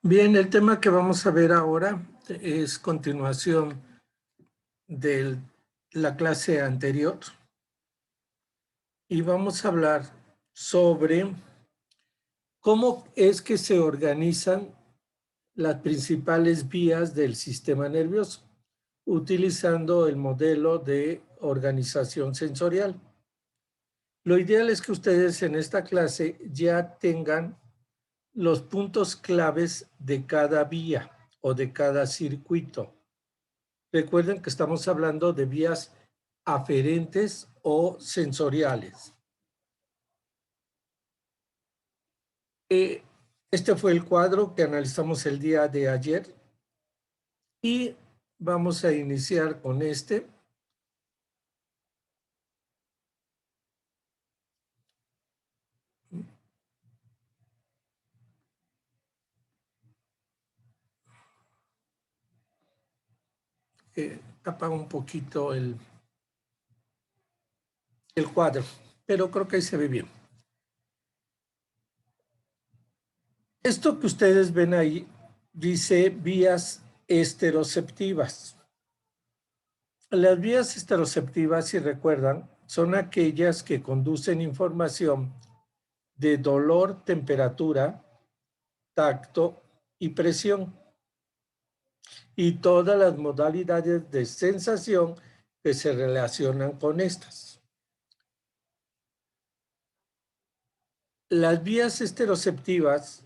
Bien, el tema que vamos a ver ahora es continuación de la clase anterior y vamos a hablar sobre cómo es que se organizan las principales vías del sistema nervioso utilizando el modelo de organización sensorial. Lo ideal es que ustedes en esta clase ya tengan los puntos claves de cada vía o de cada circuito. Recuerden que estamos hablando de vías aferentes o sensoriales. Este fue el cuadro que analizamos el día de ayer y vamos a iniciar con este. Tapa un poquito el cuadro, pero creo que ahí se ve bien. Esto que ustedes ven ahí dice vías esteroceptivas. Las vías esteroceptivas, si recuerdan, son aquellas que conducen información de dolor, temperatura, tacto y presión, y todas las modalidades de sensación que se relacionan con estas. Las vías esteroceptivas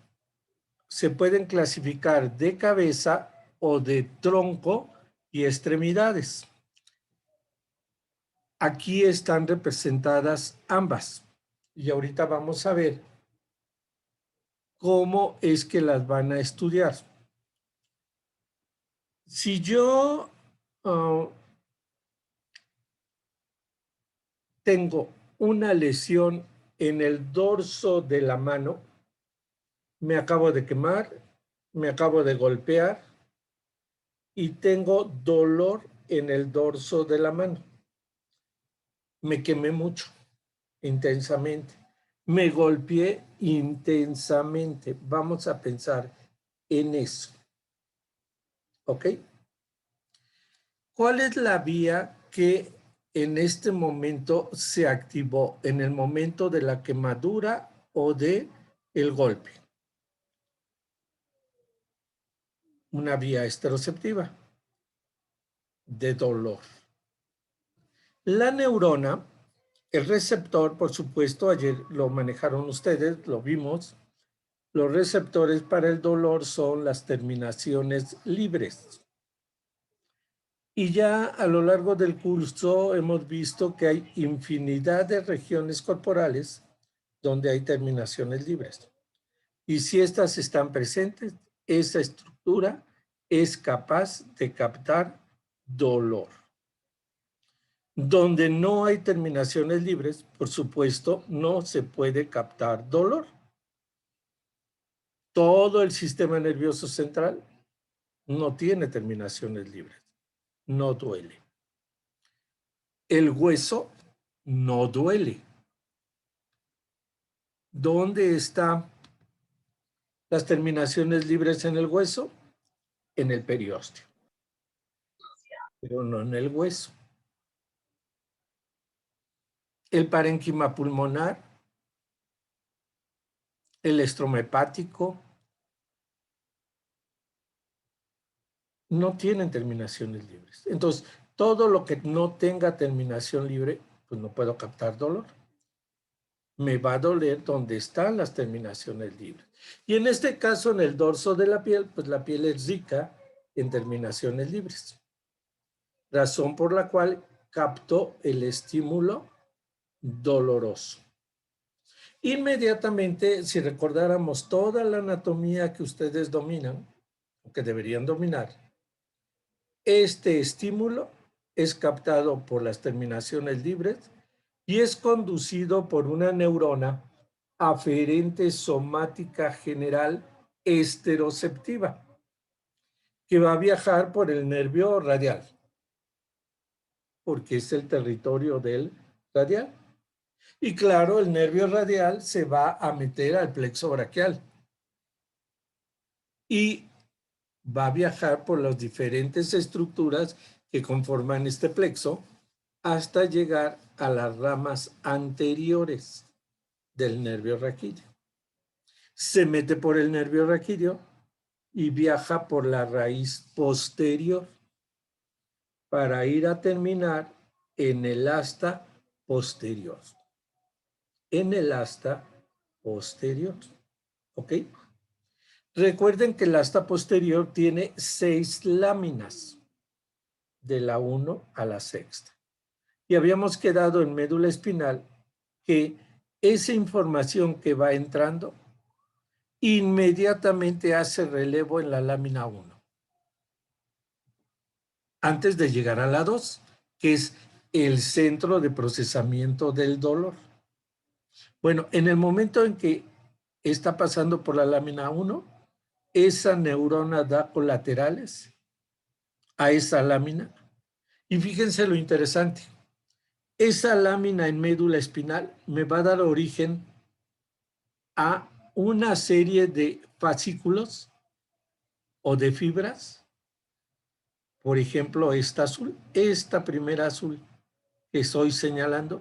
se pueden clasificar de cabeza o de tronco y extremidades. Aquí están representadas ambas y ahorita vamos a ver cómo es que las van a estudiar. Si yo tengo una lesión en el dorso de la mano, me acabo de quemar, me acabo de golpear y tengo dolor en el dorso de la mano. Me quemé mucho, intensamente. Me golpeé intensamente. Vamos a pensar en eso. ¿Ok? ¿Cuál es la vía que en este momento se activó? En el momento de la quemadura o de el golpe. Una vía esteroceptiva de dolor. La neurona, el receptor, por supuesto, ayer lo manejaron ustedes, lo vimos. Los receptores para el dolor son las terminaciones libres. Y ya a lo largo del curso hemos visto que hay infinidad de regiones corporales donde hay terminaciones libres. Y si estas están presentes, esa estructura es capaz de captar dolor. Donde no hay terminaciones libres, por supuesto, no se puede captar dolor. Todo el sistema nervioso central no tiene terminaciones libres, no duele. El hueso no duele. ¿Dónde están las terminaciones libres en el hueso? En el periósteo, pero no en el hueso. El parénquima pulmonar, el estroma hepático, no tienen terminaciones libres. Entonces, todo lo que no tenga terminación libre, pues no puedo captar dolor. Me va a doler donde están las terminaciones libres. Y en este caso, en el dorso de la piel, pues la piel es rica en terminaciones libres. Razón por la cual capto el estímulo doloroso. Inmediatamente, si recordáramos toda la anatomía que ustedes dominan, o que deberían dominar, este estímulo es captado por las terminaciones libres y es conducido por una neurona aferente somática general esteroceptiva, que va a viajar por el nervio radial, porque es el territorio del radial. Y claro, el nervio radial se va a meter al plexo braquial. y va a viajar por las diferentes estructuras que conforman este plexo hasta llegar a las ramas anteriores del nervio raquídeo. Se mete por el nervio raquídeo y viaja por la raíz posterior para ir a terminar en el asta posterior. En el asta posterior. ¿Ok? Recuerden que el asta posterior tiene 6 láminas, de la 1 a la 6ª. Y habíamos quedado en médula espinal que esa información que va entrando inmediatamente hace relevo en la lámina 1, antes de llegar a la 2, que es el centro de procesamiento del dolor. Bueno, en el momento en que está pasando por la lámina 1, esa neurona da colaterales a esa lámina. Y fíjense lo interesante. Esa lámina en médula espinal me va a dar origen a una serie de fascículos o de fibras. Por ejemplo, esta azul, esta primera azul que estoy señalando,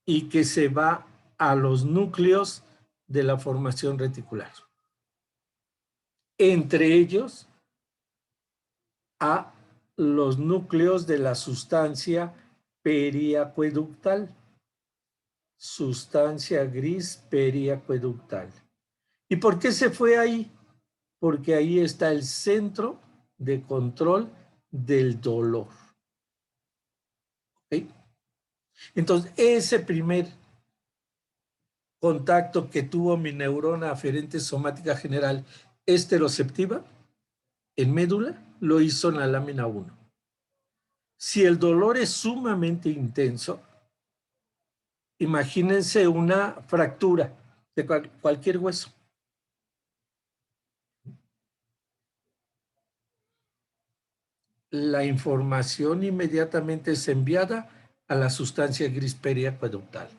y que se va a los núcleos de la formación reticular. Entre ellos, a los núcleos de la sustancia periacueductal. Sustancia gris periacueductal. ¿Y por qué se fue ahí? Porque ahí está el centro de control del dolor. ¿Okay? Entonces, ese primer contacto que tuvo mi neurona aferente somática general esteroceptiva en médula, lo hizo en la lámina 1. Si el dolor es sumamente intenso, imagínense una fractura de cualquier hueso. La información inmediatamente es enviada a la sustancia gris periacueductal.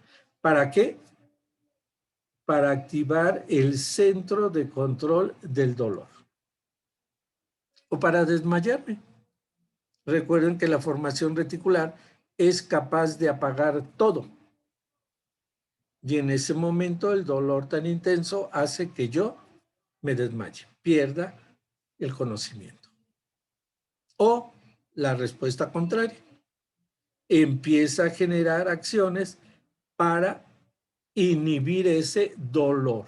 ¿Para qué? Para activar el centro de control del dolor. O para desmayarme. Recuerden que la formación reticular es capaz de apagar todo. Y en ese momento el dolor tan intenso hace que yo me desmaye, pierda el conocimiento. O la respuesta contraria. Empieza a generar acciones para inhibir ese dolor.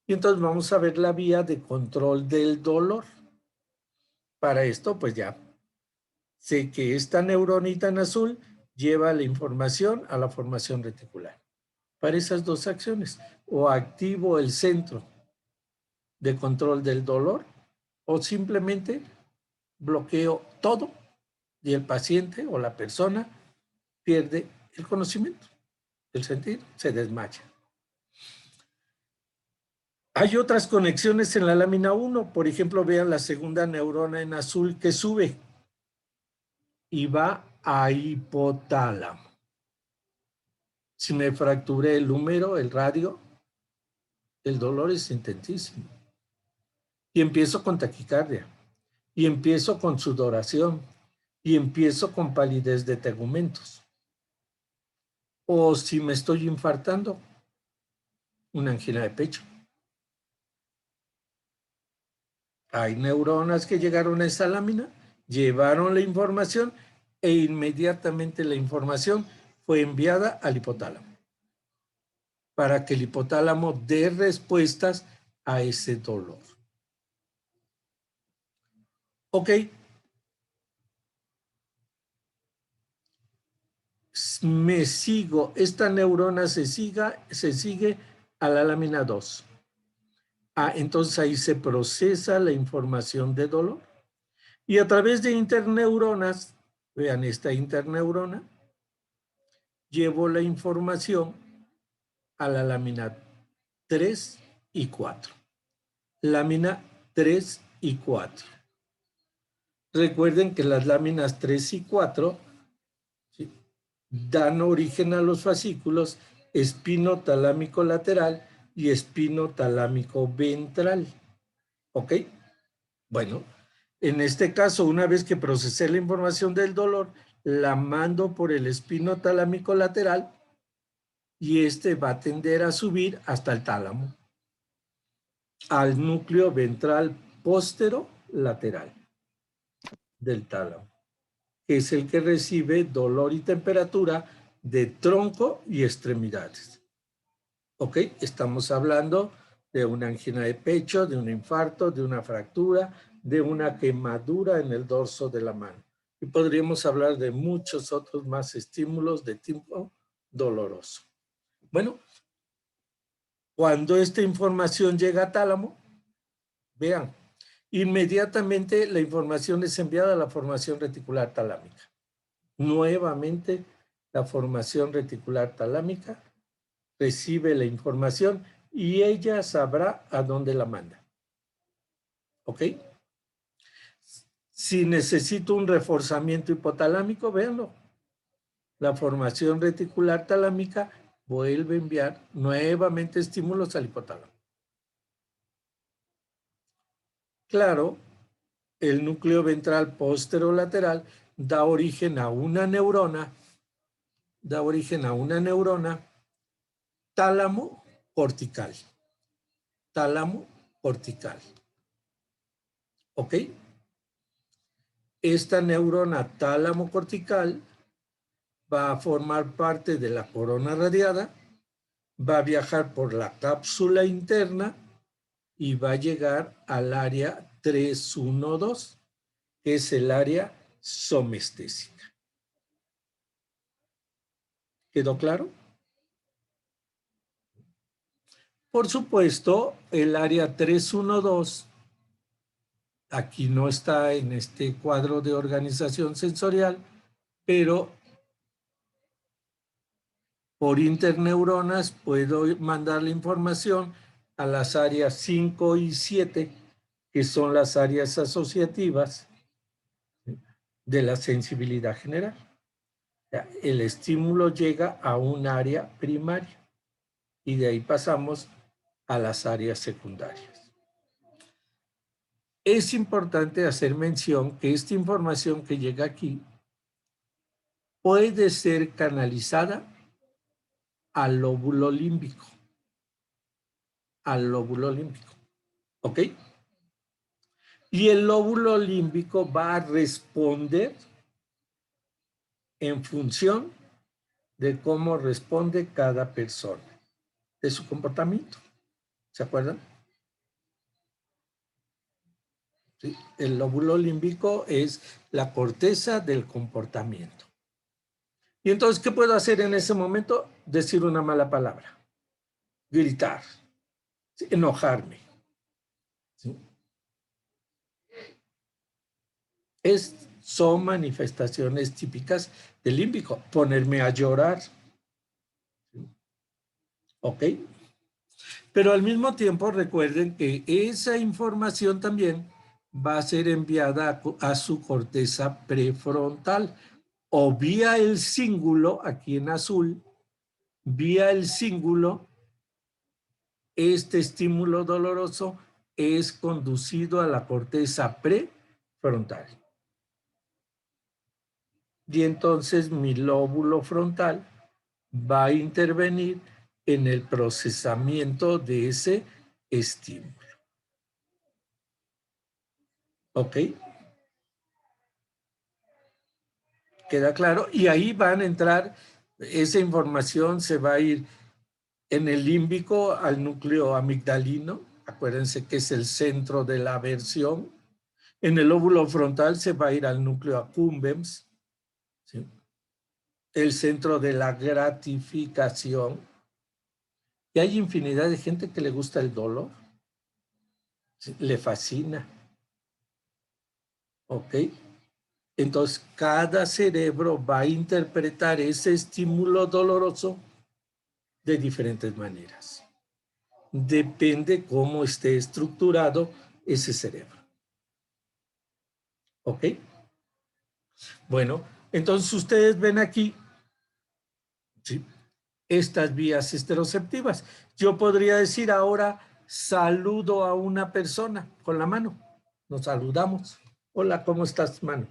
Y entonces vamos a ver la vía de control del dolor. Para esto, pues ya sé que esta neuronita en azul lleva la información a la formación reticular. Para esas dos acciones, o activo el centro de control del dolor, o simplemente bloqueo todo y el paciente o la persona pierde el conocimiento, el sentir, se desmaya. Hay otras conexiones en la lámina 1, por ejemplo, vean la segunda neurona en azul que sube y va a hipotálamo. Si me fracturé el húmero, el radio, el dolor es intensísimo. Y empiezo con taquicardia, y empiezo con sudoración, y empiezo con palidez de tegumentos. O si me estoy infartando, una angina de pecho. Hay neuronas que llegaron a esa lámina, llevaron la información e inmediatamente la información fue enviada al hipotálamo para que el hipotálamo dé respuestas a ese dolor. Ok. Me sigo, esta neurona se sigue a la lámina 2. Entonces ahí se procesa la información de dolor. Y a través de interneuronas, vean esta interneurona, llevo la información a la lámina 3 y 4. Lámina 3 y 4. Recuerden que las láminas 3 y 4 ¿sí?, dan origen a los fascículos espinotalámico lateral y espinotalámico ventral. ¿Ok? Bueno, en este caso, una vez que procesé la información del dolor, la mando por el espino talámico lateral y este va a tender a subir hasta el tálamo, al núcleo ventral póstero-lateral del tálamo, que es el que recibe dolor y temperatura de tronco y extremidades. ¿Ok? Estamos hablando de una angina de pecho, de un infarto, de una fractura, de una quemadura en el dorso de la mano. Y podríamos hablar de muchos otros más estímulos de tipo doloroso. Bueno, cuando esta información llega a tálamo, vean, inmediatamente la información es enviada a la formación reticular talámica. Nuevamente, la formación reticular talámica recibe la información y ella sabrá a dónde la manda. ¿Ok? Si necesito un reforzamiento hipotalámico, véanlo. La formación reticular talámica vuelve a enviar nuevamente estímulos al hipotálamo. Claro, el núcleo ventral posterolateral da origen a una neurona, tálamo cortical. Tálamo cortical. ¿Ok? Esta neurona tálamo cortical va a formar parte de la corona radiada, va a viajar por la cápsula interna y va a llegar al área 312, que es el área somestésica. ¿Quedó claro? Por supuesto, el área 312, aquí no está en este cuadro de organización sensorial, pero por interneuronas puedo mandar la información a las áreas 5 y 7, que son las áreas asociativas de la sensibilidad general. El estímulo llega a un área primaria y de ahí pasamos a las áreas secundarias. Es importante hacer mención que esta información que llega aquí puede ser canalizada al lóbulo límbico. ¿Ok? Y el lóbulo límbico va a responder en función de cómo responde cada persona, de su comportamiento. ¿Se acuerdan? ¿Sí? El lóbulo límbico es la corteza del comportamiento. Y entonces, ¿qué puedo hacer en ese momento? Decir una mala palabra, gritar, ¿sí? Enojarme. ¿Sí? Son manifestaciones típicas del límbico. Ponerme a llorar. ¿Sí? ¿Ok? Pero al mismo tiempo recuerden que esa información también va a ser enviada a su corteza prefrontal o vía el cíngulo, aquí en azul, vía el cíngulo, este estímulo doloroso es conducido a la corteza prefrontal. Y entonces mi lóbulo frontal va a intervenir en el procesamiento de ese estímulo. ¿Ok? ¿Queda claro? Y ahí van a entrar, esa información se va a ir en el límbico al núcleo amigdalino, acuérdense que es el centro de la aversión. En el lóbulo frontal se va a ir al núcleo accumbens, ¿sí? El centro de la gratificación. Y hay infinidad de gente que le gusta el dolor, ¿sí? Le fascina. ¿Ok? Entonces, cada cerebro va a interpretar ese estímulo doloroso de diferentes maneras. Depende cómo esté estructurado ese cerebro. ¿Ok? Bueno, entonces ustedes ven aquí, ¿sí?, estas vías esteroceptivas. Yo podría decir ahora saludo a una persona con la mano. Nos saludamos. Hola, ¿cómo estás, mano?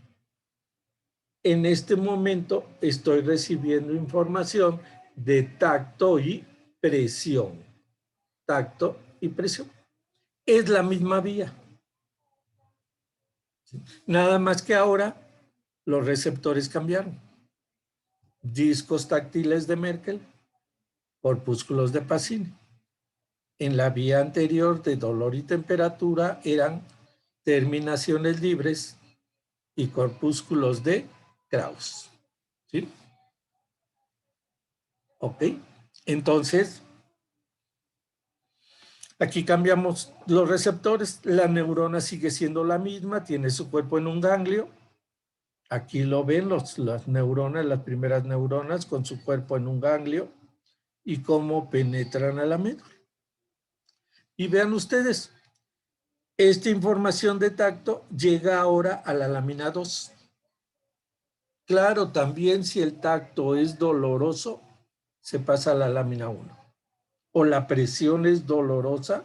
En este momento estoy recibiendo información de tacto y presión. Tacto y presión. Es la misma vía. Nada más que ahora los receptores cambiaron. Discos táctiles de Merkel, corpúsculos de Pacini. En la vía anterior de dolor y temperatura eran terminaciones libres y corpúsculos de Krauss. ¿Sí? Ok. Entonces, aquí cambiamos los receptores. La neurona sigue siendo la misma, tiene su cuerpo en un ganglio. Aquí lo ven las neuronas, las primeras neuronas con su cuerpo en un ganglio y cómo penetran a la médula. Y vean ustedes, esta información de tacto llega ahora a la lámina 2. Claro, también si el tacto es doloroso, se pasa a la lámina 1. O la presión es dolorosa,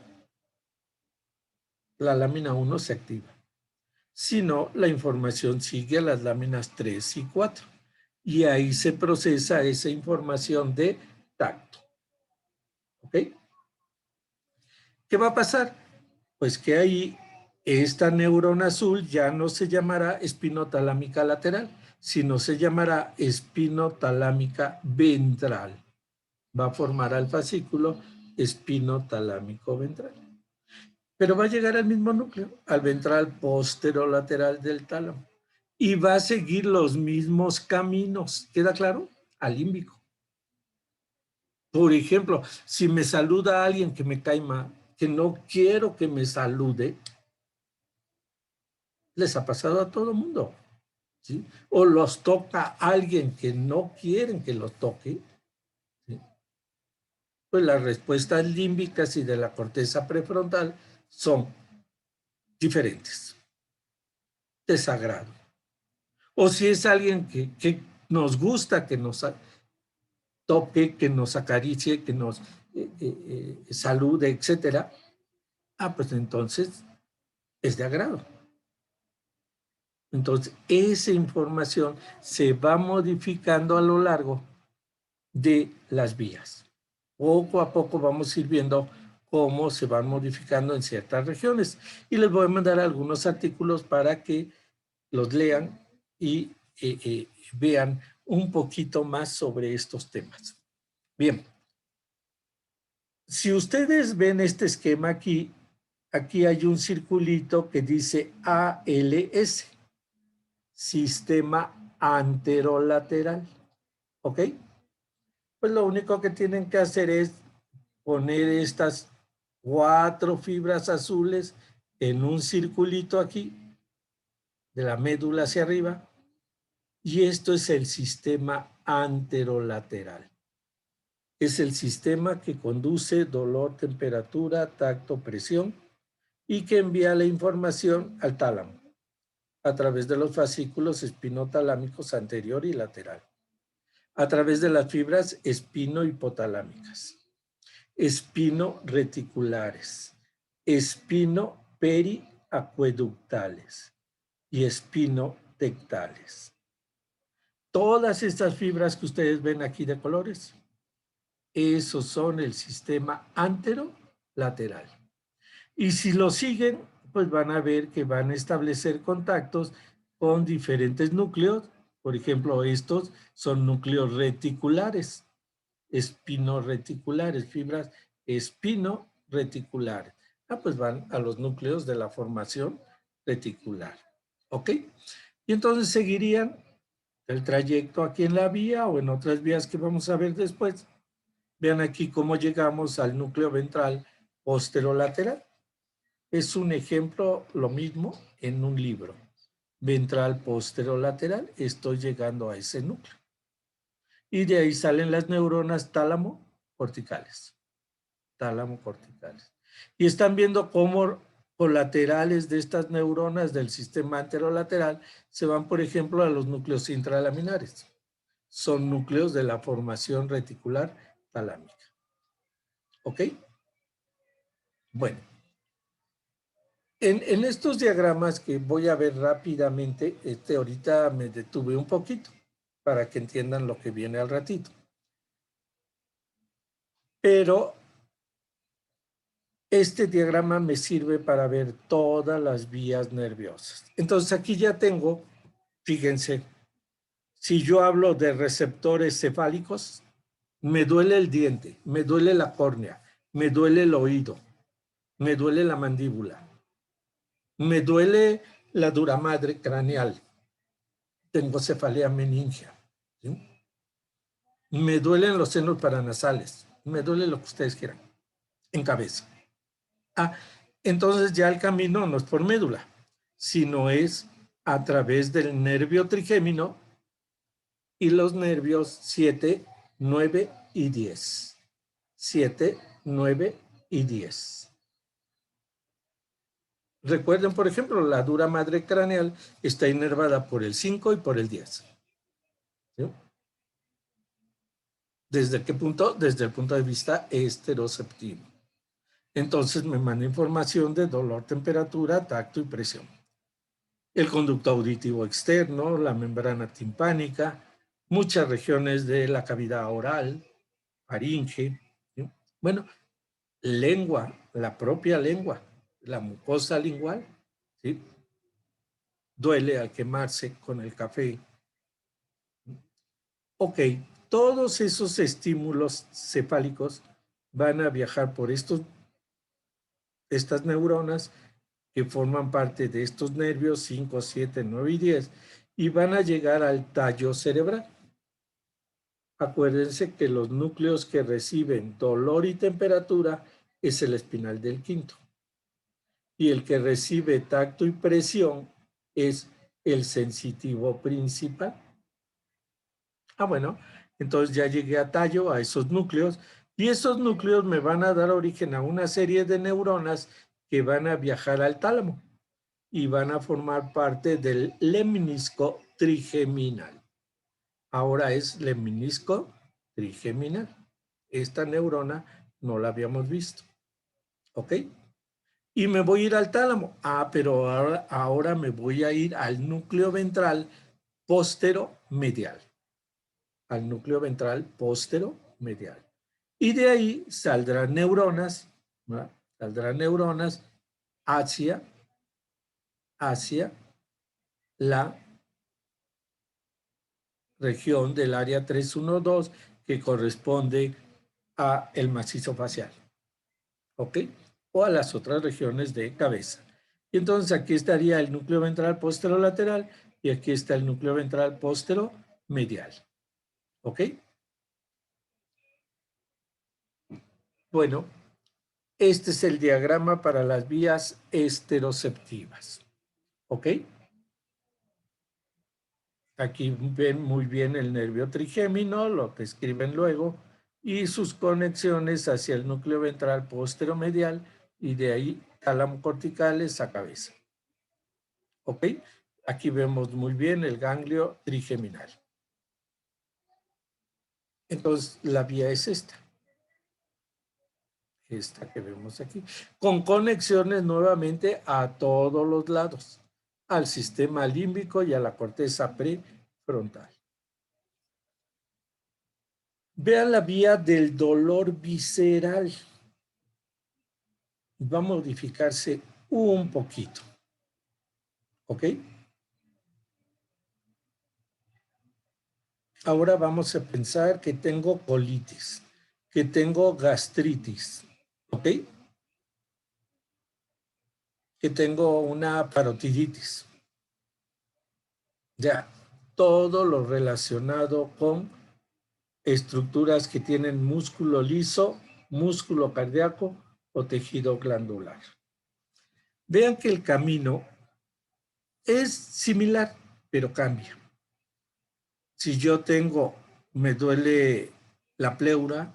la lámina 1 se activa. Si no, la información sigue a las láminas 3 y 4. Y ahí se procesa esa información de tacto. ¿Ok? ¿Qué va a pasar? Pues que ahí esta neurona azul ya no se llamará espinotalámica lateral, sino se llamará espinotalámica ventral. Va a formar al fascículo espinotalámico ventral. Pero va a llegar al mismo núcleo, al ventral posterolateral del tálamo. Y va a seguir los mismos caminos. ¿Queda claro? Al límbico. Por ejemplo, si me saluda alguien que me cae mal, que no quiero que me salude, les ha pasado a todo mundo, ¿sí? O los toca alguien que no quieren que los toque, ¿sí? Pues las respuestas límbicas y de la corteza prefrontal son diferentes. Desagrado. O si es alguien que nos gusta que nos toque, que nos acaricie, que nos salude, etcétera, pues entonces es de agrado. Entonces, esa información se va modificando a lo largo de las vías. Poco a poco vamos a ir viendo cómo se van modificando en ciertas regiones. Y les voy a mandar algunos artículos para que los lean y vean un poquito más sobre estos temas. Bien. Si ustedes ven este esquema aquí, aquí hay un circulito que dice ALS, sistema anterolateral. ¿Ok? Pues lo único que tienen que hacer es poner estas 4 fibras azules en un circulito aquí, de la médula hacia arriba, y esto es el sistema anterolateral. Es el sistema que conduce dolor, temperatura, tacto, presión y que envía la información al tálamo a través de los fascículos espinotalámicos anterior y lateral, a través de las fibras espino-hipotalámicas, espino-reticulares, espino-periacueductales y espinotectales. Todas estas fibras que ustedes ven aquí de colores, esos son el sistema anterolateral. Y si lo siguen, pues van a ver que van a establecer contactos con diferentes núcleos. Por ejemplo, estos son núcleos reticulares, espinoreticulares, fibras espinoreticulares. Pues van a los núcleos de la formación reticular. ¿Ok? Y entonces seguirían el trayecto aquí en la vía o en otras vías que vamos a ver después. Vean aquí cómo llegamos al núcleo ventral posterolateral. Es un ejemplo, lo mismo, en un libro. Ventral posterolateral, estoy llegando a ese núcleo. Y de ahí salen las neuronas tálamo-corticales. Tálamo-corticales. Y están viendo cómo colaterales de estas neuronas del sistema anterolateral se van, por ejemplo, a los núcleos intralaminares. Son núcleos de la formación reticular talámica. ¿Ok? Bueno, en estos diagramas que voy a ver rápidamente, ahorita me detuve un poquito para que entiendan lo que viene al ratito. Pero este diagrama me sirve para ver todas las vías nerviosas. Entonces aquí ya tengo, fíjense, si yo hablo de receptores cefálicos, me duele el diente, me duele la córnea, me duele el oído, me duele la mandíbula, me duele la duramadre craneal, tengo cefalea meningea, ¿sí? Me duelen los senos paranasales, me duele lo que ustedes quieran, en cabeza. Entonces ya el camino no es por médula, sino es a través del nervio trigémino y los nervios 7, 9 y 10. 7, 9 y 10. Recuerden, por ejemplo, la dura madre craneal está inervada por el 5 y por el 10. ¿Sí? ¿Desde qué punto? Desde el punto de vista esteroceptivo. Entonces me manda información de dolor, temperatura, tacto y presión. El conducto auditivo externo, la membrana timpánica, muchas regiones de la cavidad oral, faringe. ¿Sí? Bueno, lengua, la propia lengua, la mucosa lingual, ¿sí? Duele al quemarse con el café. Ok, todos esos estímulos cefálicos van a viajar por estas neuronas que forman parte de estos nervios 5, 7, 9 y 10 y van a llegar al tallo cerebral. Acuérdense que los núcleos que reciben dolor y temperatura es el espinal del quinto. Y el que recibe tacto y presión es el sensitivo principal. Bueno, entonces ya llegué a tallo, a esos núcleos, y esos núcleos me van a dar origen a una serie de neuronas que van a viajar al tálamo y van a formar parte del lemnisco trigeminal. Ahora es lemnisco trigeminal. Esta neurona no la habíamos visto. ¿Ok? Y me voy a ir al tálamo. Pero ahora me voy a ir al núcleo ventral póstero-medial. Al núcleo ventral póstero-medial. Y de ahí saldrán neuronas, ¿verdad? Saldrán neuronas hacia la región del área 312 que corresponde a el macizo facial, ¿ok? O a las otras regiones de cabeza. Y entonces aquí estaría el núcleo ventral posterolateral y aquí está el núcleo ventral posteromedial, ¿ok? Bueno, este es el diagrama para las vías esteroceptivas, ¿ok? Aquí ven muy bien el nervio trigémino, lo que escriben luego, y sus conexiones hacia el núcleo ventral posteromedial y de ahí tálamo corticales a cabeza. ¿Ok? Aquí vemos muy bien el ganglio trigeminal. Entonces, la vía es esta que vemos aquí, con conexiones nuevamente a todos los lados, al sistema límbico y a la corteza prefrontal. Vean la vía del dolor visceral. Va a modificarse un poquito. ¿Ok? Ahora vamos a pensar que tengo colitis, que tengo gastritis. ¿Ok? Que tengo una parotiditis. Ya, todo lo relacionado con estructuras que tienen músculo liso, músculo cardíaco o tejido glandular. Vean que el camino es similar, pero cambia. Si yo me duele la pleura,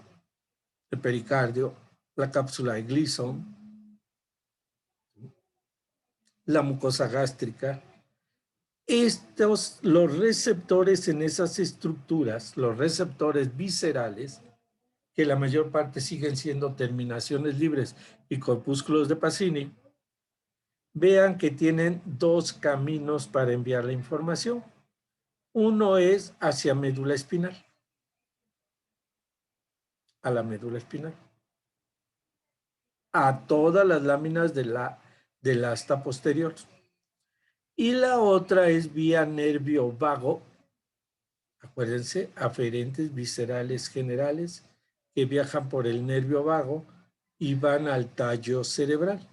el pericardio, la cápsula de Gleason, la mucosa gástrica, los receptores en esas estructuras, los receptores viscerales, que la mayor parte siguen siendo terminaciones libres y corpúsculos de Pacini, vean que tienen dos caminos para enviar la información. Uno es hacia médula espinal, a la médula espinal, a todas las láminas del asta posterior. Y la otra es vía nervio vago, acuérdense, aferentes viscerales generales, que viajan por el nervio vago y van al tallo cerebral,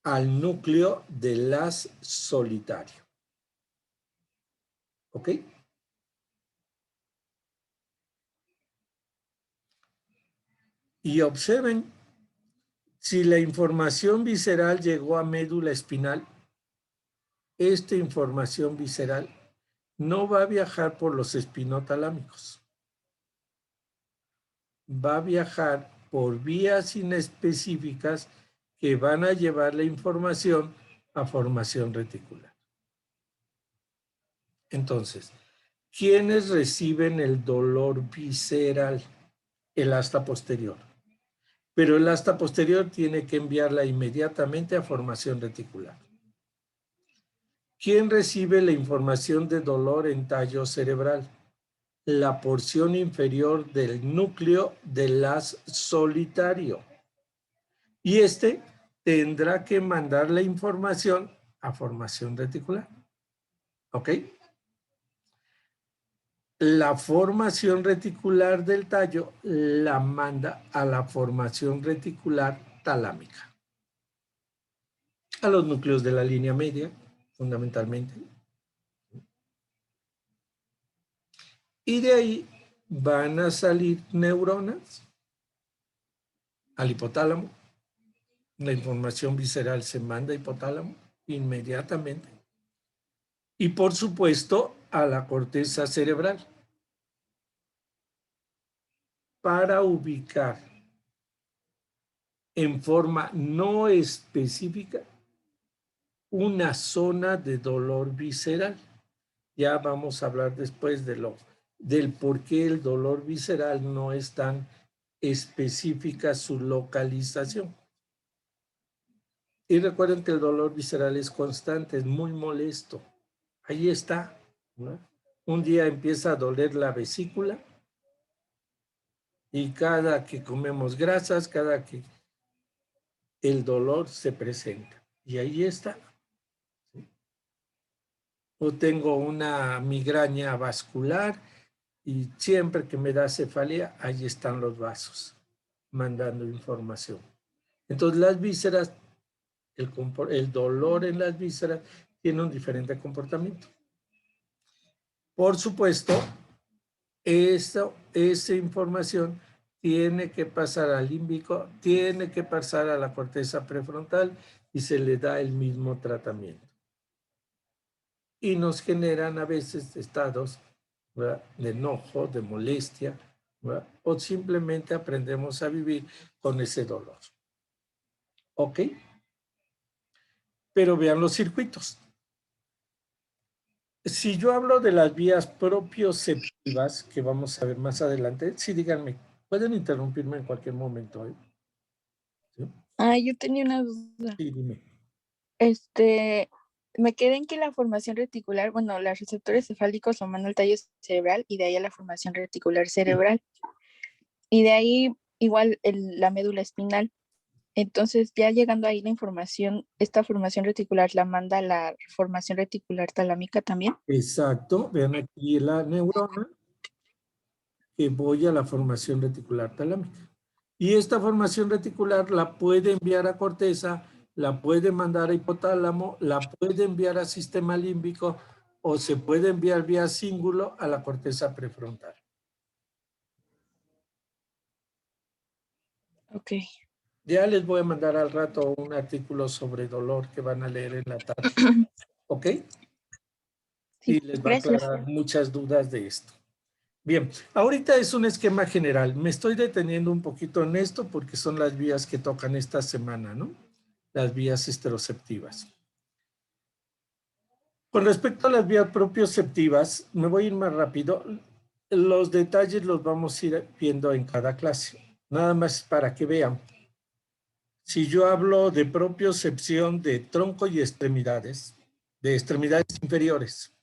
al núcleo del haz solitario. ¿Ok? Y observen, si la información visceral llegó a médula espinal, esta información visceral no va a viajar por los espinotalámicos. Va a viajar por vías inespecíficas que van a llevar la información a formación reticular. Entonces, ¿quiénes reciben el dolor visceral? El asta posterior. Pero el asta posterior tiene que enviarla inmediatamente a formación reticular. ¿Quién recibe la información de dolor en tallo cerebral? La porción inferior del núcleo del haz solitario. Y este tendrá que mandar la información a formación reticular. ¿Ok? La formación reticular del tallo la manda a la formación reticular talámica, a los núcleos de la línea media, fundamentalmente. Y de ahí van a salir neuronas al hipotálamo. La información visceral se manda a hipotálamo inmediatamente. Y por supuesto a la corteza cerebral para ubicar en forma no específica una zona de dolor visceral. Ya vamos a hablar después del por qué el dolor visceral no es tan específica su localización. Y recuerden que el dolor visceral es constante, es muy molesto. Ahí está, ¿no? Un día empieza a doler la vesícula y cada que comemos grasas, cada que el dolor se presenta. Y ahí está. ¿Sí? O tengo una migraña vascular y siempre que me da cefalea, ahí están los vasos mandando información. Entonces las vísceras, el dolor en las vísceras tiene un diferente comportamiento. Por supuesto, esa información tiene que pasar al límbico, tiene que pasar a la corteza prefrontal y se le da el mismo tratamiento. Y nos generan a veces estados, ¿verdad?, de enojo, de molestia, ¿verdad?, o simplemente aprendemos a vivir con ese dolor. ¿Ok? Pero vean los circuitos. Si yo hablo de las vías propioceptivas, que vamos a ver más adelante, sí, díganme, pueden interrumpirme en cualquier momento, ¿eh? ¿Sí? Yo tenía una duda. Sí, dime. Me quedé en que la formación reticular, bueno, los receptores cefálicos lo manda al tallo cerebral y de ahí a la formación reticular cerebral. Y de ahí igual la médula espinal. Entonces, ya llegando ahí la información, esta formación reticular la manda a la formación reticular talámica también. Exacto, vean aquí la neurona que voy a la formación reticular talámica. Y esta formación reticular la puede enviar a corteza, la puede mandar a hipotálamo, la puede enviar a sistema límbico o se puede enviar vía cíngulo a la corteza prefrontal. Ok. Ya les voy a mandar al rato un artículo sobre dolor que van a leer en la tarde. ¿Ok? Sí, Y les va a gracias. aclarar muchas dudas de esto. Bien, ahorita es un esquema general. Me estoy deteniendo un poquito en esto porque son las vías que tocan esta semana, ¿no? Las vías esteroceptivas. Con respecto a las vías propioceptivas, me voy a ir más rápido. los detalles los vamos a ir viendo en cada clase. Nada más para que vean. Si yo hablo de propiocepción de tronco y extremidades, de extremidades inferiores,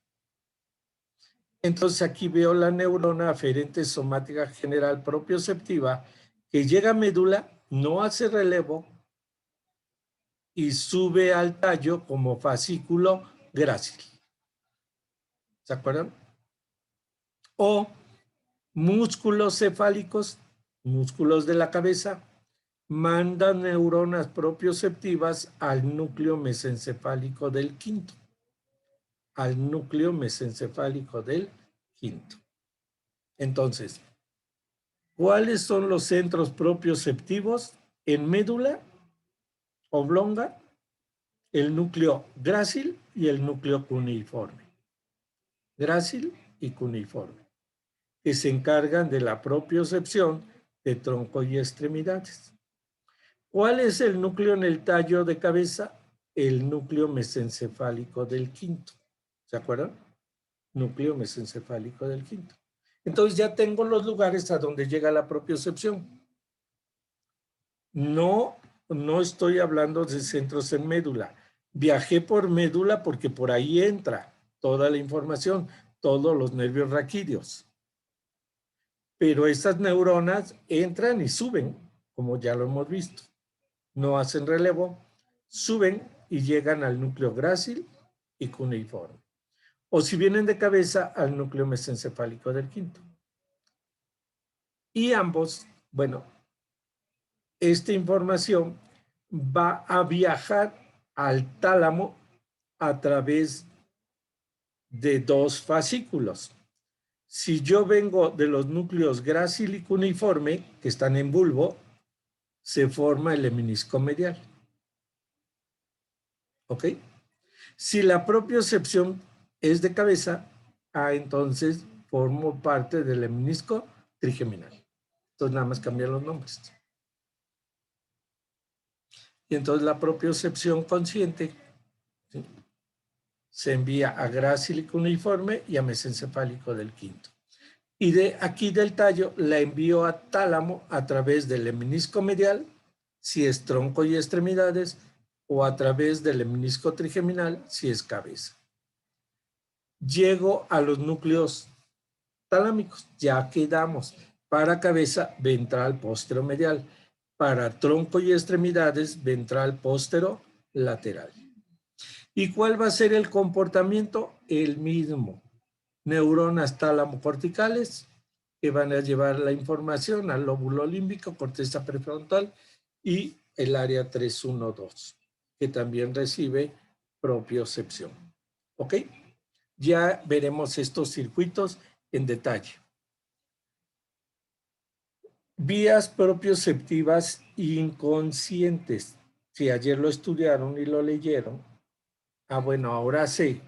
entonces aquí veo la neurona aferente somática general propioceptiva que llega a médula, no hace relevo y sube al tallo como fascículo grácil. ¿Se acuerdan? O músculos cefálicos, músculos de la cabeza, mandan neuronas propioceptivas al núcleo mesencefálico del quinto. Al núcleo mesencefálico del quinto. Entonces, ¿cuáles son los centros propioceptivos? En médula oblonga, el núcleo grácil y el núcleo cuneiforme. Grácil y cuneiforme, que se encargan de la propiocepción de tronco y extremidades. ¿Cuál es el núcleo en el tallo de cabeza? El núcleo mesencefálico del quinto. ¿Se acuerdan? Núcleo mesencefálico del quinto. Entonces ya tengo los lugares a donde llega la propiocepción. No estoy hablando de centros en médula. Viajé por médula porque por ahí entra toda la información, todos los nervios raquídeos. Pero esas neuronas entran y suben, como ya lo hemos visto. No hacen relevo, suben y llegan al núcleo grácil y cuneiforme. O si vienen de cabeza, al núcleo mesencefálico del quinto. Y ambos, bueno, esta información va a viajar al tálamo a través de dos fascículos. Si yo vengo de los núcleos grácil y cuneiforme, que están en bulbo, se forma el lemnisco medial. ¿Ok? Si la propiocepción es de cabeza, entonces formo parte del lemnisco trigeminal. Entonces nada más cambian los nombres. Y entonces la propiocepción consciente, ¿sí?, se envía a grácil y cuneiforme y a mesencefálico del quinto. Y de aquí del tallo la envío a tálamo a través del lemnisco medial, si es tronco y extremidades, o a través del lemnisco trigeminal, si es cabeza. Llego a los núcleos talámicos, ya quedamos para cabeza ventral póstero medial, para tronco y extremidades ventral póstero lateral. ¿Y cuál va a ser el comportamiento? El mismo. Neuronas tálamo-corticales que van a llevar la información al lóbulo límbico, corteza prefrontal y el área 312, que también recibe propiocepción. ¿Ok? Ya veremos estos circuitos en detalle. Vías propioceptivas inconscientes. Si ayer lo estudiaron y lo leyeron, bueno, ahora sé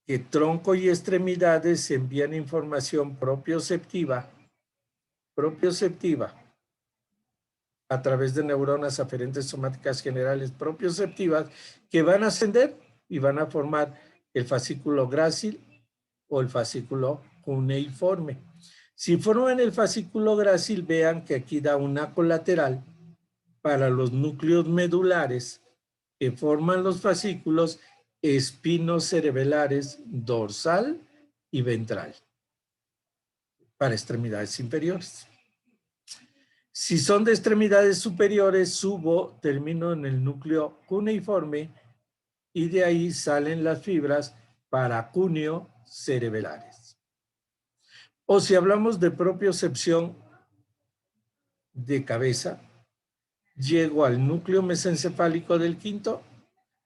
que tronco y extremidades envían información propioceptiva a través de neuronas aferentes somáticas generales propioceptivas que van a ascender y van a formar el fascículo grácil o el fascículo cuneiforme. Si forman el fascículo grácil, vean que aquí da una colateral para los núcleos medulares que forman los fascículos espinocerebelares dorsal y ventral para extremidades inferiores. Si son de extremidades superiores, subo, termino en el núcleo cuneiforme y de ahí salen las fibras paracúneo cerebelares. O si hablamos de propiocepción de cabeza, llego al núcleo mesencefálico del quinto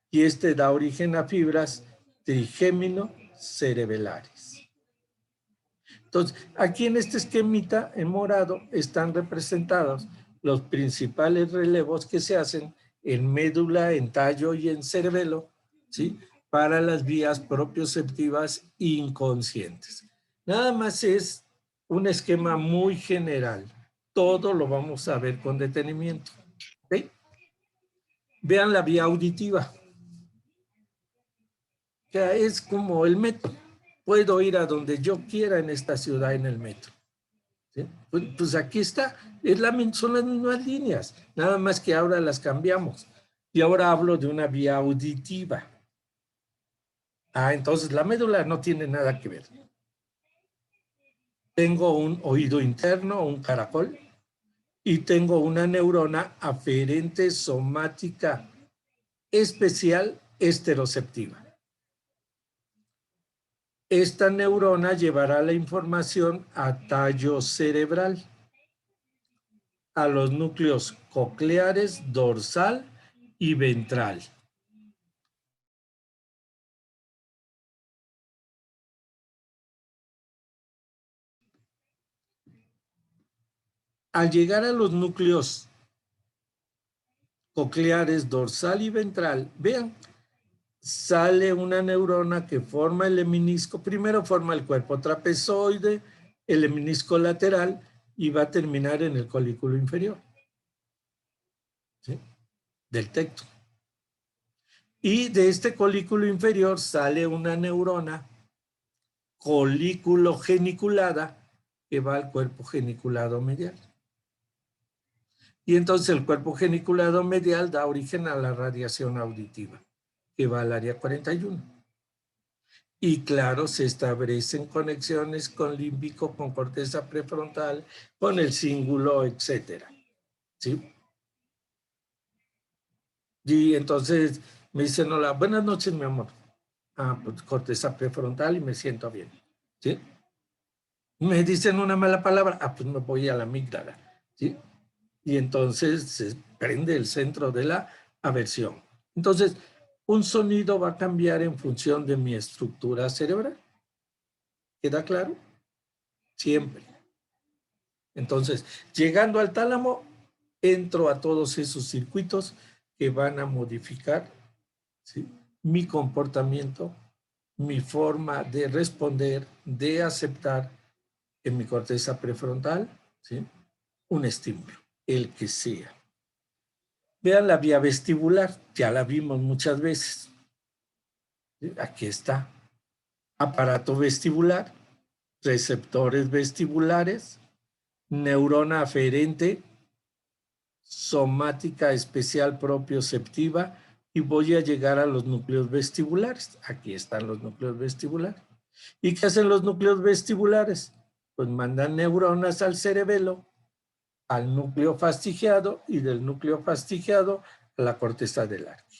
y este da origen a fibras trigémino cerebelares. Entonces, aquí en este esquemita en morado están representados los principales relevos que se hacen en médula, en tallo y en cerebelo, ¿sí?, para las vías propioceptivas inconscientes. Nada más es un esquema muy general. Todo lo vamos a ver con detenimiento. ¿Okay? Vean la vía auditiva, que es como el método. puedo ir a donde yo quiera en esta ciudad en el metro. ¿Sí? Pues aquí está, son las mismas líneas, nada más que ahora las cambiamos. Y ahora hablo de una vía auditiva. Entonces la médula no tiene nada que ver. Tengo un oído interno, un caracol, y tengo una neurona aferente somática especial esteroceptiva. Esta neurona llevará la información a tallo cerebral, a los núcleos cocleares, dorsal y ventral. Al llegar a los núcleos cocleares, dorsal y ventral, vean, sale una neurona que forma el heminisco. Primero forma el cuerpo trapezoide, el heminisco lateral y va a terminar en el colículo inferior, ¿sí? Del tecto. Y de este colículo inferior sale una neurona colículo geniculada que va al cuerpo geniculado medial. Y entonces el cuerpo geniculado medial da origen a la radiación auditiva, que va al área 41. Y claro, se establecen conexiones con límbico, con corteza prefrontal, con el cíngulo, etcétera. ¿Sí? Y entonces me dicen, hola, buenas noches, mi amor. Pues corteza prefrontal y me siento bien. ¿Sí? Me dicen una mala palabra, pues me voy a la amígdala. ¿Sí? Y entonces se prende el centro de la aversión. Entonces, un sonido va a cambiar en función de mi estructura cerebral. ¿Queda claro? Siempre. Entonces, llegando al tálamo, entro a todos esos circuitos que van a modificar, ¿sí?, mi comportamiento, mi forma de responder, de aceptar en mi corteza prefrontal, ¿sí?, un estímulo, el que sea. Vean la vía vestibular, ya la vimos muchas veces. ¿Sí? Aquí está. Aparato vestibular, receptores vestibulares, neurona aferente, somática especial propioceptiva, y voy a llegar a los núcleos vestibulares. Aquí están los núcleos vestibulares. ¿Y qué hacen los núcleos vestibulares? Pues mandan neuronas al cerebelo, al núcleo fastigiado, y del núcleo fastigiado a la corteza del arque.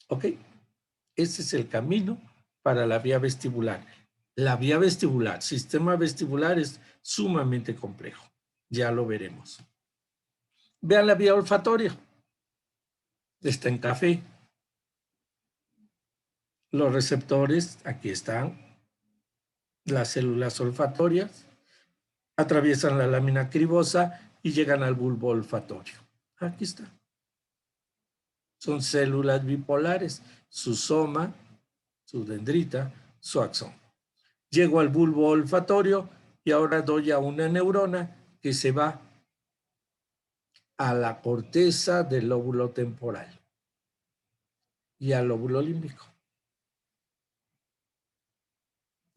¿Ok? Ese es el camino para la vía vestibular. La vía vestibular, sistema vestibular, es sumamente complejo. Ya lo veremos. Vean la vía olfatoria. Está en café. Los receptores, aquí están. Las células olfatorias atraviesan la lámina cribosa y llegan al bulbo olfatorio. Aquí está. Son células bipolares, su soma, su dendrita, su axón. Llego al bulbo olfatorio y ahora doy a una neurona que se va a la corteza del lóbulo temporal y al lóbulo límbico.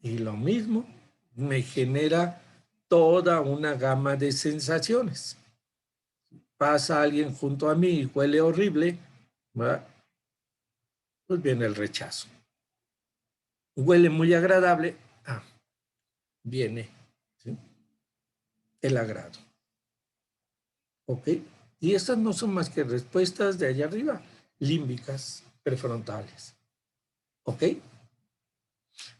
Y lo mismo me genera toda una gama de sensaciones. Pasa alguien junto a mí y huele horrible, ¿verdad? Pues viene el rechazo. Huele muy agradable, viene, ¿sí?, el agrado. ¿Ok? Y estas no son más que respuestas de allá arriba, límbicas, prefrontales. ¿Ok?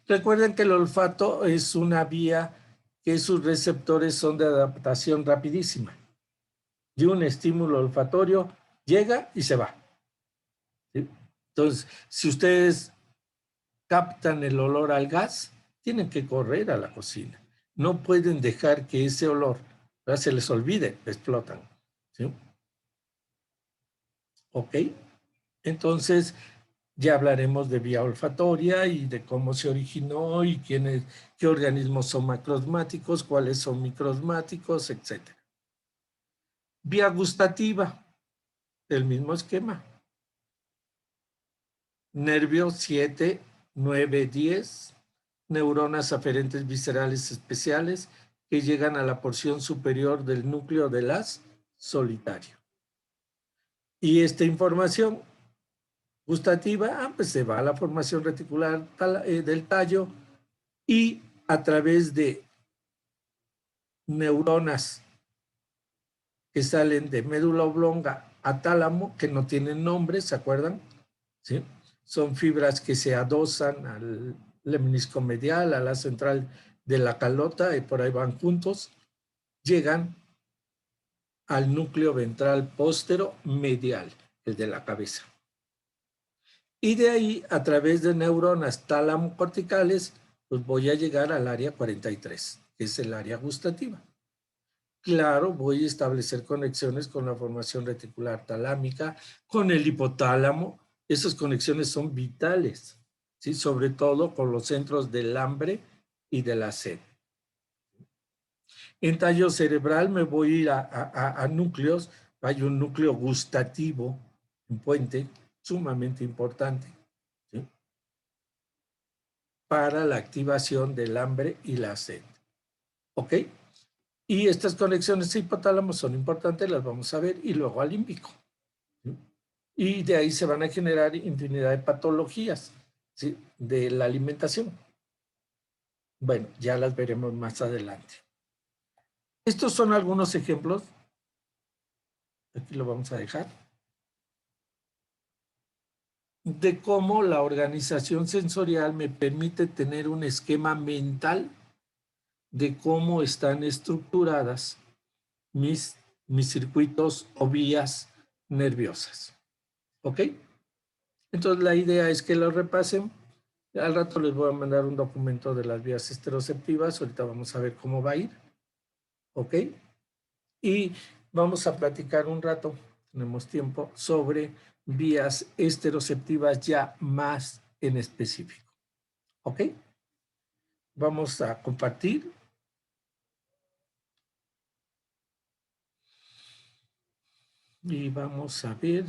Recuerden que el olfato es una vía que sus receptores son de adaptación rapidísima. De un estímulo olfatorio llega y se va. ¿Sí? Entonces, si ustedes captan el olor al gas, tienen que correr a la cocina. No pueden dejar que ese olor, ¿verdad?, se les olvide, explotan. ¿Sí? ¿Ok? Entonces, ya hablaremos de vía olfatoria y de cómo se originó y qué organismos son macrosmáticos, cuáles son microsmáticos, etc. Vía gustativa, el mismo esquema. Nervios 7, 9, 10, neuronas aferentes viscerales especiales que llegan a la porción superior del núcleo de las solitario. Y esta información gustativa, pues se va a la formación reticular del tallo y a través de neuronas que salen de médula oblonga a tálamo, que no tienen nombre, ¿se acuerdan? ¿Sí? Son fibras que se adosan al lemnisco medial, a la central de la calota, y por ahí van juntos, llegan al núcleo ventral póstero medial, el de la cabeza. Y de ahí, a través de neuronas tálamo-corticales, pues voy a llegar al área 43, que es el área gustativa. Claro, voy a establecer conexiones con la formación reticular talámica, con el hipotálamo. Esas conexiones son vitales, ¿sí? Sobre todo con los centros del hambre y de la sed. En tallo cerebral me voy a ir a núcleos. Hay un núcleo gustativo en puente, sumamente importante, ¿sí? Para la activación del hambre y la sed. ¿Ok? Y estas conexiones de hipotálamo son importantes, las vamos a ver, y luego al límbico. ¿Sí? Y de ahí se van a generar infinidad de patologías, ¿sí? De la alimentación. Bueno, ya las veremos más adelante. Estos son algunos ejemplos. Aquí lo vamos a dejar. De cómo la organización sensorial me permite tener un esquema mental de cómo están estructuradas mis circuitos o vías nerviosas. ¿Ok? Entonces la idea es que lo repasen. Al rato les voy a mandar un documento de las vías esteroceptivas. Ahorita vamos a ver cómo va a ir. ¿Ok? Y vamos a platicar un rato, tenemos tiempo, sobre vías esteroceptivas ya más en específico. ¿Ok? Vamos a compartir. Y vamos a ver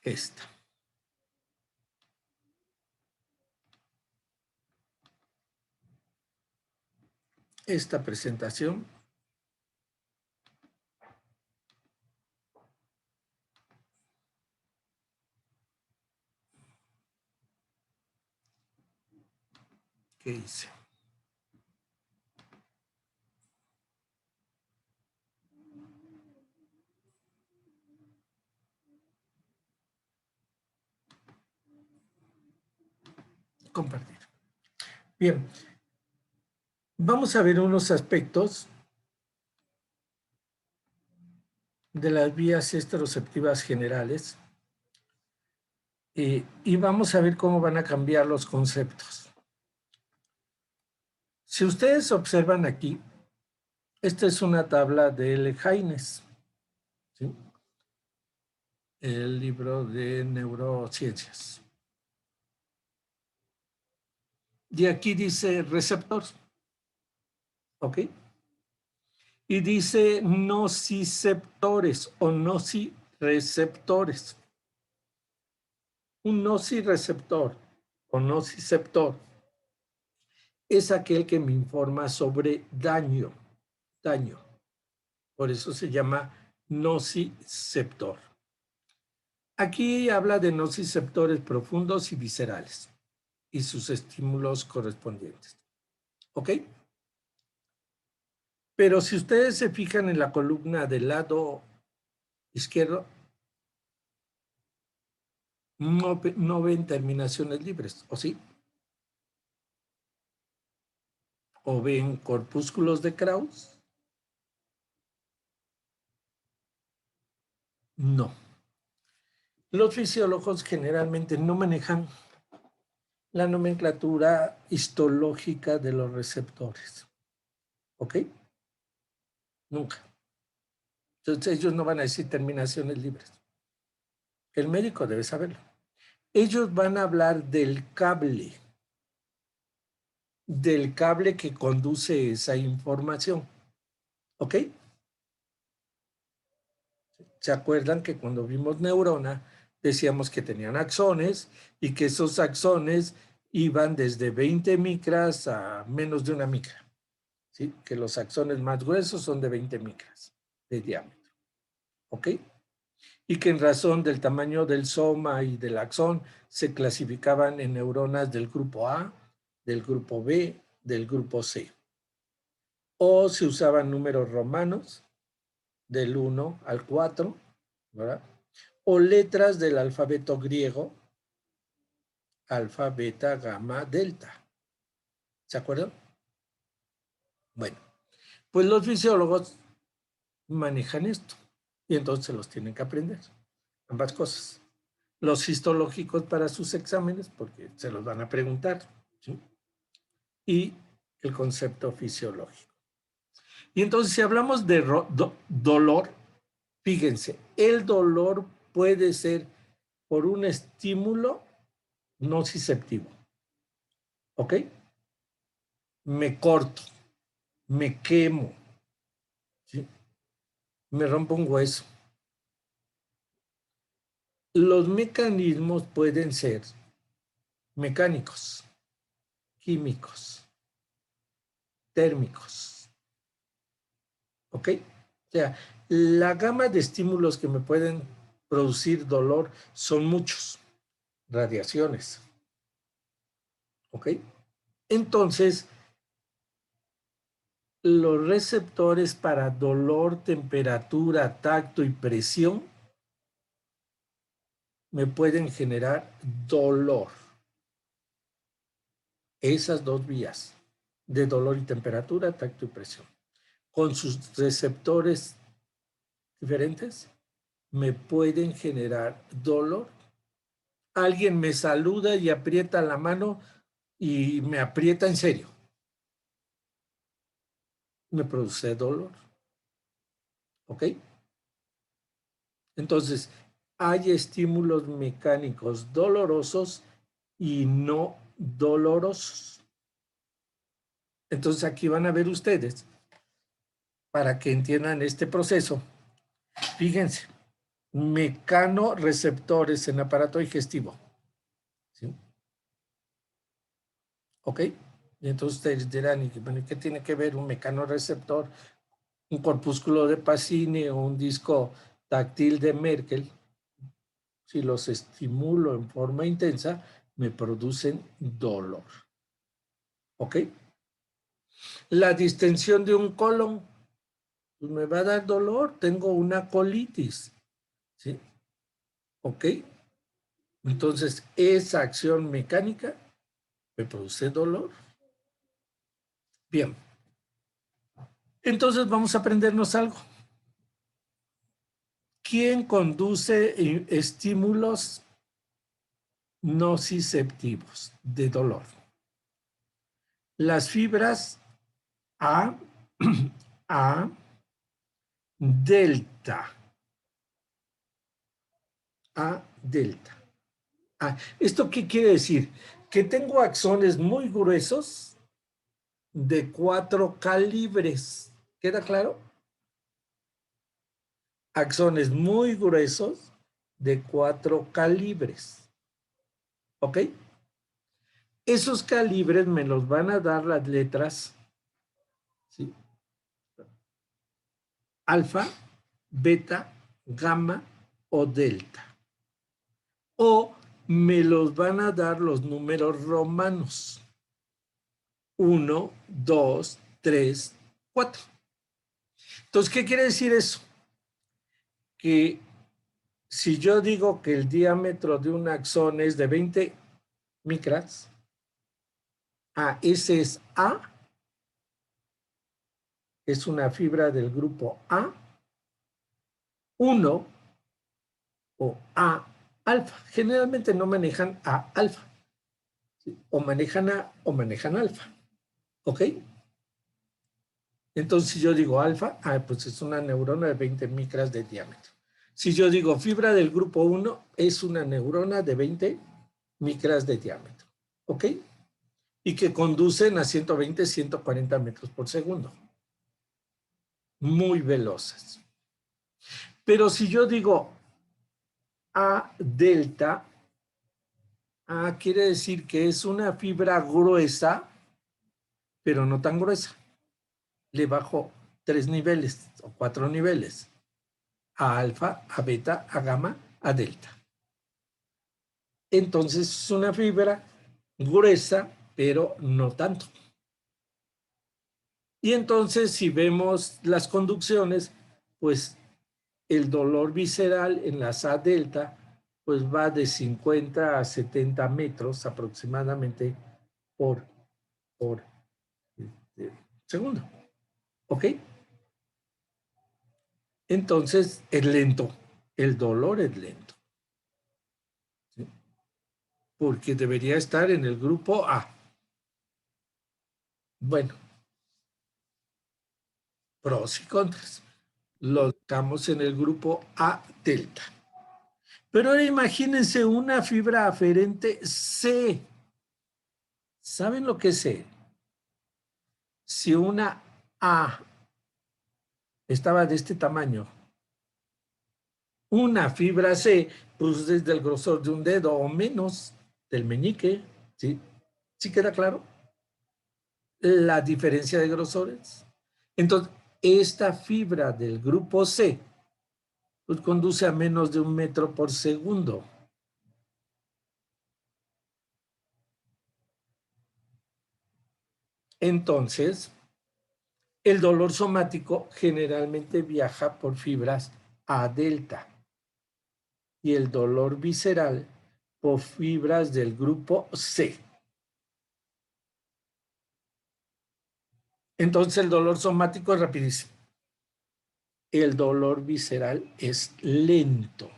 esta. Esta presentación. ¿Qué hice? Compartir. Bien. Vamos a ver unos aspectos de las vías esteroceptivas generales y vamos a ver cómo van a cambiar los conceptos. Si ustedes observan aquí, esta es una tabla del Haynes, ¿sí? El libro de neurociencias. Y aquí dice receptor, ¿ok? Y dice nociceptores o nocireceptores. Un nocireceptor o nociceptor es aquel que me informa sobre daño. Por eso se llama nociceptor. Aquí habla de nociceptores profundos y viscerales y sus estímulos correspondientes. ¿Ok? Pero si ustedes se fijan en la columna del lado izquierdo, no ven terminaciones libres, ¿o sí? ¿O ven corpúsculos de Krauss? No. Los fisiólogos generalmente no manejan la nomenclatura histológica de los receptores. ¿Ok? Nunca. Entonces ellos no van a decir terminaciones libres. El médico debe saberlo. Ellos van a hablar del cable que conduce esa información. ¿Ok? ¿Se acuerdan que cuando vimos neurona decíamos que tenían axones y que esos axones y van desde 20 micras a menos de 1 micra. ¿Sí? Que los axones más gruesos son de 20 micras de diámetro. ¿Ok? Y que en razón del tamaño del soma y del axón se clasificaban en neuronas del grupo A, del grupo B, del grupo C. O se usaban números romanos del 1 al 4, ¿verdad? O letras del alfabeto griego, alfa, beta, gamma, delta. ¿Se acuerdan? Bueno, pues los fisiólogos manejan esto y entonces los tienen que aprender, ambas cosas. Los histológicos para sus exámenes, porque se los van a preguntar, ¿sí? Y el concepto fisiológico. Y entonces, si hablamos de dolor, fíjense, el dolor puede ser por un estímulo nociceptivo. ¿Ok? Me corto, me quemo, ¿sí? Me rompo un hueso. Los mecanismos pueden ser mecánicos, químicos, térmicos. ¿Ok? O sea, la gama de estímulos que me pueden producir dolor son muchos. Radiaciones. ¿Ok? Entonces, los receptores para dolor, temperatura, tacto y presión me pueden generar dolor. Esas dos vías de dolor y temperatura, tacto y presión. Con sus receptores diferentes, me pueden generar dolor. Alguien me saluda y aprieta la mano y me aprieta en serio. Me produce dolor. ¿Ok? Entonces, hay estímulos mecánicos dolorosos y no dolorosos. Entonces, aquí van a ver ustedes, para que entiendan este proceso, fíjense, mecanoreceptores en aparato digestivo. ¿Sí? ¿Ok? Y entonces ustedes dirán, bueno, ¿qué tiene que ver un mecanoreceptor, un corpúsculo de Pacini o un disco táctil de Merkel? Si los estimulo en forma intensa, me producen dolor. ¿Ok? La distensión de un colon, pues me va a dar dolor, tengo una colitis. ¿Sí? ¿Ok? Entonces, esa acción mecánica me produce dolor. Bien. Entonces, vamos a aprendernos algo. ¿Quién conduce estímulos nociceptivos de dolor? Las fibras A, A, delta. A, delta. ¿Esto qué quiere decir? Que tengo axones muy gruesos de 4 calibres. ¿Queda claro? Axones muy gruesos de 4 calibres. ¿Ok? Esos calibres me los van a dar las letras, ¿sí? Alfa, beta, gamma o delta. O me los van a dar los números romanos. 1, 2, 3, 4. Entonces, ¿qué quiere decir eso? Que si yo digo que el diámetro de un axón es de 20 micras, ese es A, es una fibra del grupo A1 o A alfa. Generalmente no manejan A alfa, ¿sí? O manejan A o manejan alfa. ¿Ok? Entonces, si yo digo alfa, pues es una neurona de 20 micras de diámetro. Si yo digo fibra del grupo 1, es una neurona de 20 micras de diámetro. ¿Ok? Y que conducen a 120, 140 metros por segundo. Muy veloces. Pero si yo digo A delta, Quiere decir que es una fibra gruesa, pero no tan gruesa. Le bajo 3 niveles o 4 niveles. A alfa, a beta, a gamma, a delta. Entonces es una fibra gruesa, pero no tanto. Y entonces si vemos las conducciones, pues el dolor visceral en las A delta, pues va de 50 a 70 metros aproximadamente por segundo. ¿Ok? Entonces es lento. El dolor es lento. ¿Sí? Porque debería estar en el grupo A. Bueno, pros y contras. Lo dejamos en el grupo A delta. Pero ahora imagínense una fibra aferente C. ¿Saben lo que es C? Si una A estaba de este tamaño, una fibra C, pues desde el grosor de un dedo o menos del meñique, ¿sí? ¿Sí queda claro? La diferencia de grosores. Entonces, esta fibra del grupo C pues, conduce a menos de 1 metro por segundo. Entonces, el dolor somático generalmente viaja por fibras A delta y el dolor visceral por fibras del grupo C. Entonces el dolor somático es rapidísimo. El dolor visceral es lento,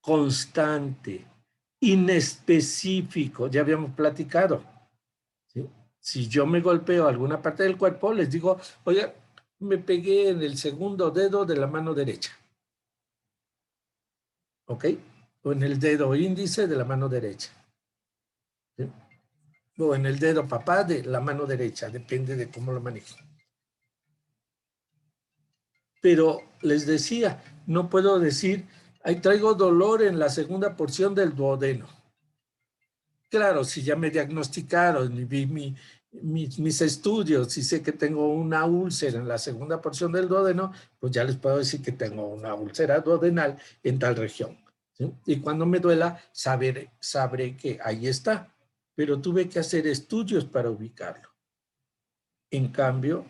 constante, inespecífico. Ya habíamos platicado. ¿Sí? Si yo me golpeo alguna parte del cuerpo, les digo, oye, me pegué en el segundo dedo de la mano derecha. ¿Ok? O en el dedo índice de la mano derecha. ¿Sí? O en el dedo papá de la mano derecha, depende de cómo lo maneje. Pero les decía, no puedo decir, ahí traigo dolor en la segunda porción del duodeno. Claro, si ya me diagnosticaron y vi mis estudios y sé que tengo una úlcera en la segunda porción del duodeno, pues ya les puedo decir que tengo una úlcera duodenal en tal región. ¿Sí? Y cuando me duela, sabré que ahí está. Pero tuve que hacer estudios para ubicarlo. En cambio,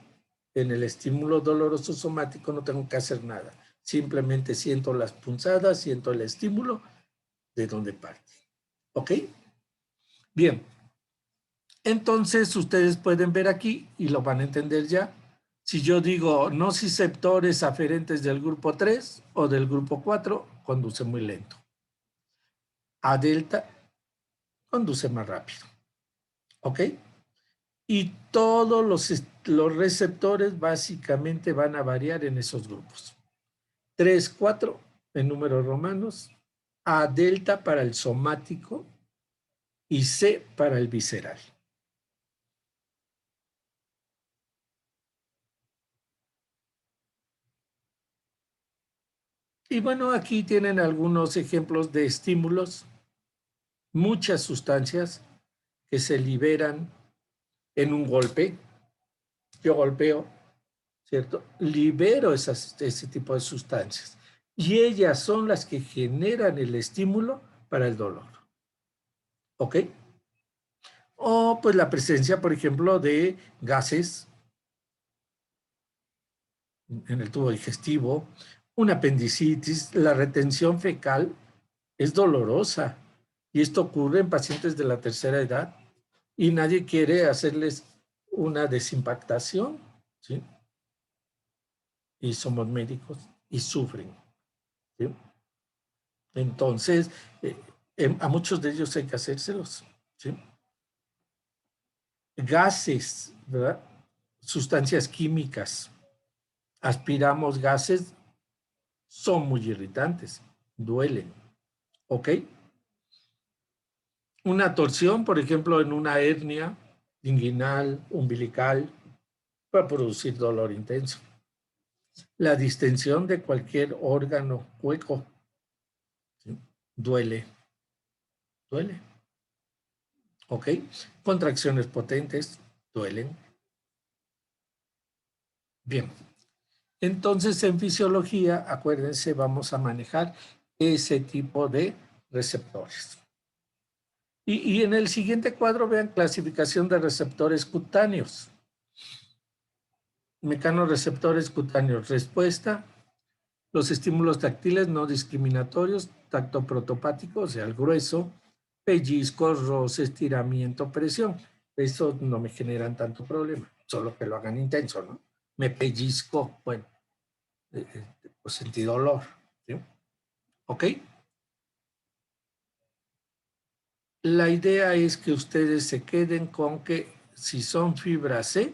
en el estímulo doloroso somático no tengo que hacer nada. Simplemente siento las punzadas, siento el estímulo de donde parte. ¿Ok? Bien. Entonces, ustedes pueden ver aquí, y lo van a entender ya, si yo digo nociceptores aferentes del grupo 3 o del grupo 4, conduce muy lento. A delta, conduce más rápido. ¿Ok? Y todos los receptores básicamente van a variar en esos grupos. 3, 4 en números romanos, A delta para el somático y C para el visceral. Y bueno, aquí tienen algunos ejemplos de estímulos, muchas sustancias que se liberan en un golpe. Yo golpeo, ¿cierto? Libero ese tipo de sustancias. Y ellas son las que generan el estímulo para el dolor. ¿Ok? O pues la presencia, por ejemplo, de gases en el tubo digestivo, una apendicitis, la retención fecal es dolorosa. Y esto ocurre en pacientes de la tercera edad y nadie quiere hacerles una desimpactación, ¿sí? Y somos médicos y sufren, ¿sí? Entonces, a muchos de ellos hay que hacérselos, ¿sí? Gases, ¿verdad? Sustancias químicas. Aspiramos gases, son muy irritantes, duelen, ¿ok? Una torsión, por ejemplo, en una hernia inguinal, umbilical, va a producir dolor intenso. La distensión de cualquier órgano hueco, ¿sí? Duele, duele. ¿Ok? Contracciones potentes, duelen. Bien. Entonces, en fisiología, acuérdense, vamos a manejar ese tipo de receptores. Y en el siguiente cuadro, vean clasificación de receptores cutáneos. Mecanorreceptores cutáneos, respuesta, los estímulos táctiles no discriminatorios, tacto protopático, o sea, el grueso, pellizcos, roce, estiramiento, presión. Eso no me generan tanto problema, solo que lo hagan intenso, ¿no? Me pellizco, bueno, pues sentí dolor, ¿sí? ¿Ok? La idea es que ustedes se queden con que si son fibras C,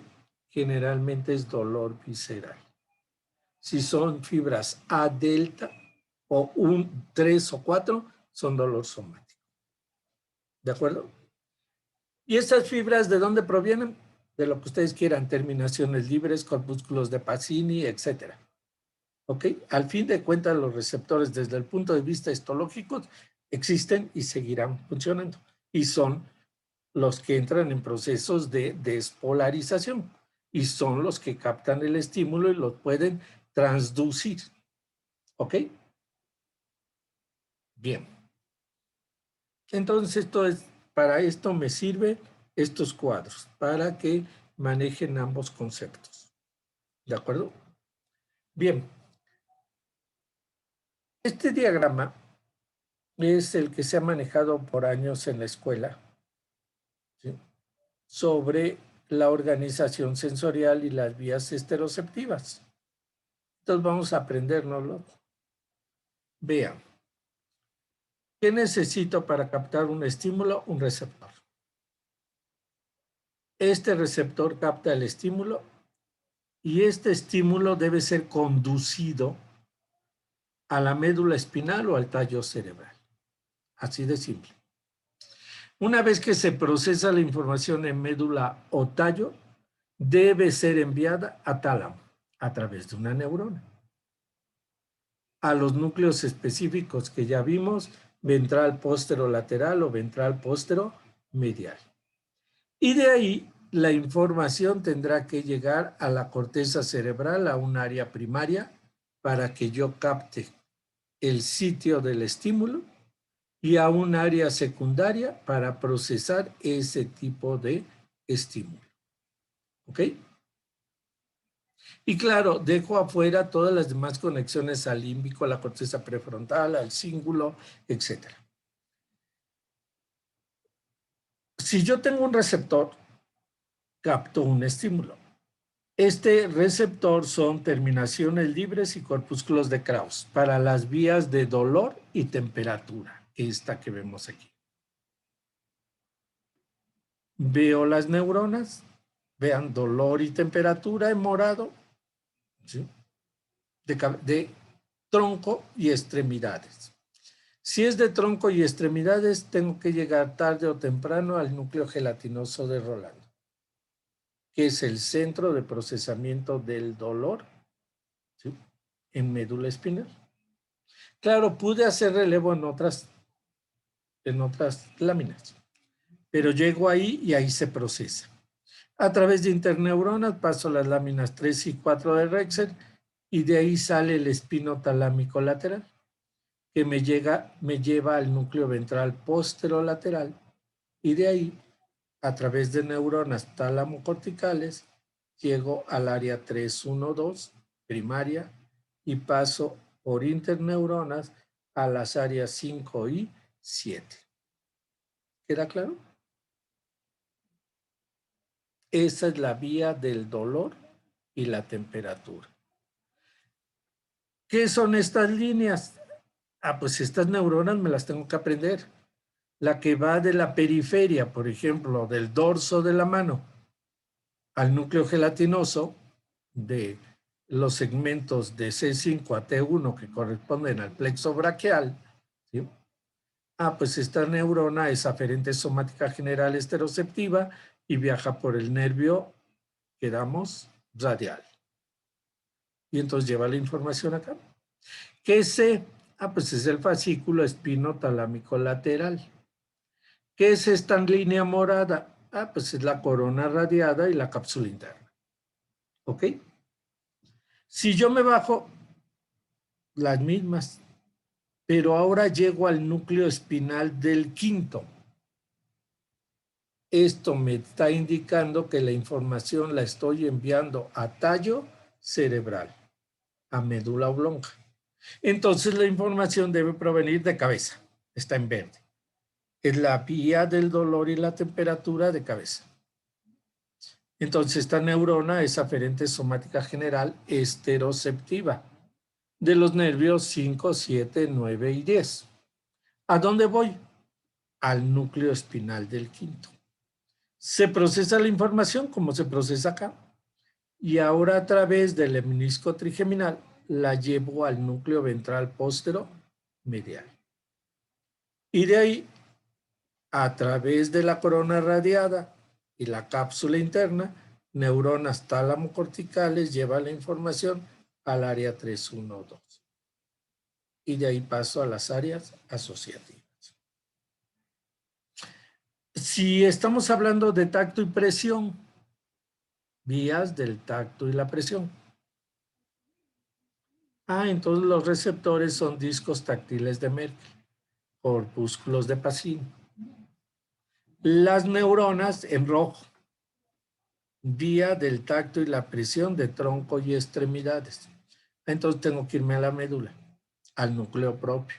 generalmente es dolor visceral. Si son fibras A delta o 3 o 4, son dolor somático. ¿De acuerdo? ¿Y estas fibras de dónde provienen? De lo que ustedes quieran, terminaciones libres, corpúsculos de Pacini, etc. ¿Ok? Al fin de cuentas, los receptores desde el punto de vista histológico existen y seguirán funcionando. Y son los que entran en procesos de despolarización y son los que captan el estímulo y lo pueden transducir. ¿Ok? Bien. Entonces, para esto me sirven estos cuadros, para que manejen ambos conceptos. ¿De acuerdo? Bien. Este diagrama es el que se ha manejado por años en la escuela, ¿sí? Sobre la organización sensorial y las vías esteroceptivas. Entonces vamos a aprendérnoslo. Vean, ¿qué necesito para captar un estímulo? Un receptor. Este receptor capta el estímulo y este estímulo debe ser conducido a la médula espinal o al tallo cerebral. Así de simple. Una vez que se procesa la información en médula o tallo, debe ser enviada a tálamo a través de una neurona. A los núcleos específicos que ya vimos, ventral posterolateral o ventral posteromedial. Y de ahí la información tendrá que llegar a la corteza cerebral, a un área primaria, para que yo capte el sitio del estímulo y a un área secundaria para procesar ese tipo de estímulo. ¿Ok? Y claro, dejo afuera todas las demás conexiones al límbico, a la corteza prefrontal, al cíngulo, etc. Si yo tengo un receptor, capto un estímulo. Este receptor son terminaciones libres y corpúsculos de Krauss para las vías de dolor y temperatura, esta que vemos aquí. Veo las neuronas, vean dolor y temperatura en morado, ¿sí? de tronco y extremidades. Si es de tronco y extremidades, tengo que llegar tarde o temprano al núcleo gelatinoso de Rolando, que es el centro de procesamiento del dolor, ¿sí? En médula espinal. Claro, pude hacer relevo en otras láminas, pero llego ahí y ahí se procesa. A través de interneuronas paso las láminas 3 y 4 de Rexer y de ahí sale el espino talámico lateral, que me lleva al núcleo ventral posterolateral y de ahí, a través de neuronas tálamo-corticales, llego al área 3-1-2 primaria y paso por interneuronas a las áreas 5 y 7. ¿Queda claro? Esa es la vía del dolor y la temperatura. ¿Qué son estas líneas? Pues estas neuronas me las tengo que aprender. La que va de la periferia, por ejemplo, del dorso de la mano al núcleo gelatinoso de los segmentos de C5 a T1 que corresponden al plexo braquial, ¿sí? Pues esta neurona es aferente somática general esteroceptiva y viaja por el nervio, quedamos, radial. Y entonces lleva la información acá. ¿Qué es C? Pues es el fascículo espinotalámico lateral. ¿Qué es esta línea morada? Ah, pues es la corona radiada y la cápsula interna. ¿Ok? Si yo me bajo, las mismas, pero ahora llego al núcleo espinal del quinto. Esto me está indicando que la información la estoy enviando a tallo cerebral, a médula oblonga. Entonces la información debe provenir de cabeza, está en verde. Es la vía del dolor y la temperatura de cabeza. Entonces esta neurona es aferente somática general esteroceptiva de los nervios 5, 7, 9 y 10. ¿A dónde voy? Al núcleo espinal del quinto. Se procesa la información como se procesa acá y ahora a través del lemnisco trigeminal la llevo al núcleo ventral póstero medial. Y de ahí, a través de la corona radiada y la cápsula interna, neuronas tálamo-corticales llevan la información al área 312. Y de ahí paso a las áreas asociativas. Si estamos hablando de tacto y presión, vías del tacto y la presión. Entonces los receptores son discos táctiles de Merkel, corpúsculos de Pacini. Las neuronas en rojo, vía del tacto y la presión de tronco y extremidades. Entonces tengo que irme a la médula, al núcleo propio,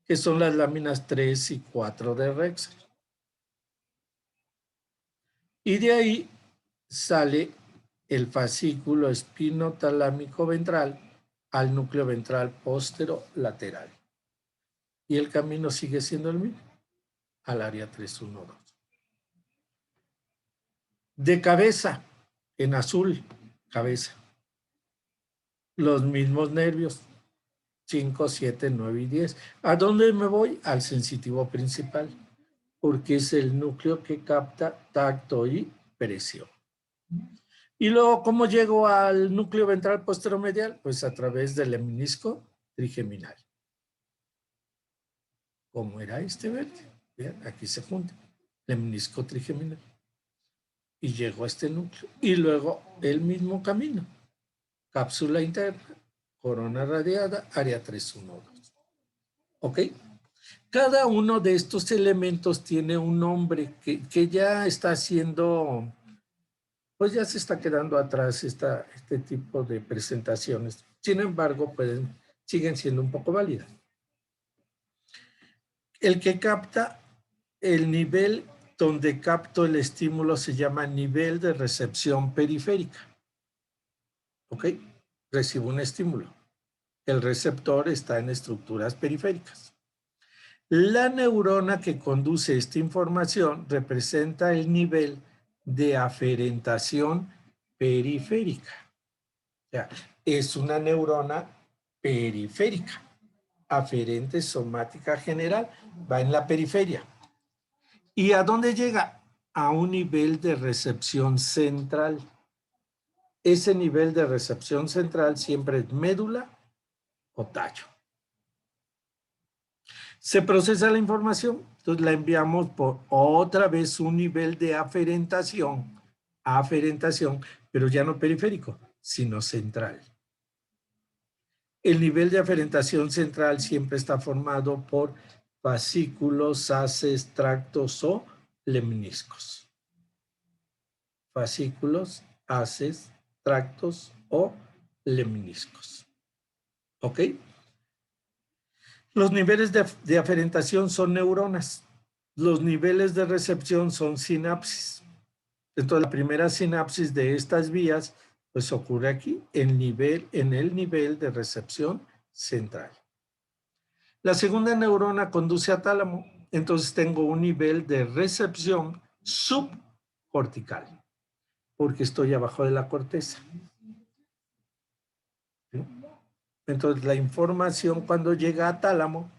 que son las láminas 3 y 4 de Rexel. Y de ahí sale el fascículo espinotalámico ventral al núcleo ventral póstero-lateral. Y el camino sigue siendo el mismo, al área 312. De cabeza, en azul, cabeza. Los mismos nervios, 5, 7, 9 y 10. ¿A dónde me voy? Al sensitivo principal, porque es el núcleo que capta tacto y presión. Y luego, ¿cómo llego al núcleo ventral posteromedial? Pues a través del lemnisco trigeminal. ¿Cómo era este verde? Vean, aquí se junta, lemnisco trigeminal. Y llego a este núcleo. Y luego el mismo camino. Cápsula interna, corona radiada, área 312. ¿Ok? Cada uno de estos elementos tiene un nombre que ya está haciendo, pues ya se está quedando atrás este tipo de presentaciones. Sin embargo, siguen siendo un poco válidas. El que capta el nivel donde capto el estímulo se llama nivel de recepción periférica. ¿Ok? Recibo un estímulo. El receptor está en estructuras periféricas. La neurona que conduce esta información representa el nivel de aferentación periférica. O sea, es una neurona periférica, aferente somática general, va en la periferia. ¿Y a dónde llega? A un nivel de recepción central. Ese nivel de recepción central siempre es médula o tallo. Se procesa la información, entonces la enviamos por otra vez un nivel de aferentación, pero ya no periférico, sino central. El nivel de aferentación central siempre está formado por fascículos, haces, tractos o lemniscos. Fascículos, haces, tractos o lemniscos. ¿Ok? Los niveles de aferentación son neuronas. Los niveles de recepción son sinapsis. Entonces, la primera sinapsis de estas vías, pues ocurre aquí, en el nivel de recepción central. La segunda neurona conduce a tálamo, entonces tengo un nivel de recepción subcortical, porque estoy abajo de la corteza. ¿Sí? Entonces, la información cuando llega a tálamo,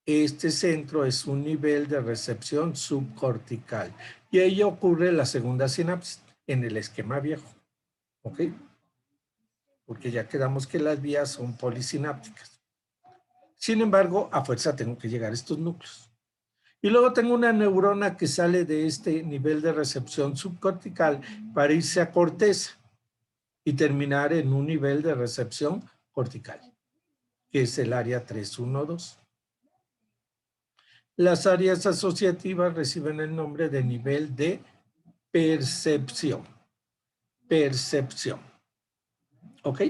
este centro es un nivel de recepción subcortical. Y ahí ocurre la segunda sinapsis en el esquema viejo. ¿Ok? Porque ya quedamos que las vías son polisinápticas. Sin embargo, a fuerza tengo que llegar a estos núcleos. Y luego tengo una neurona que sale de este nivel de recepción subcortical para irse a corteza y terminar en un nivel de recepción cortical, que es el área 312. Las áreas asociativas reciben el nombre de nivel de percepción. Percepción. ¿Ok?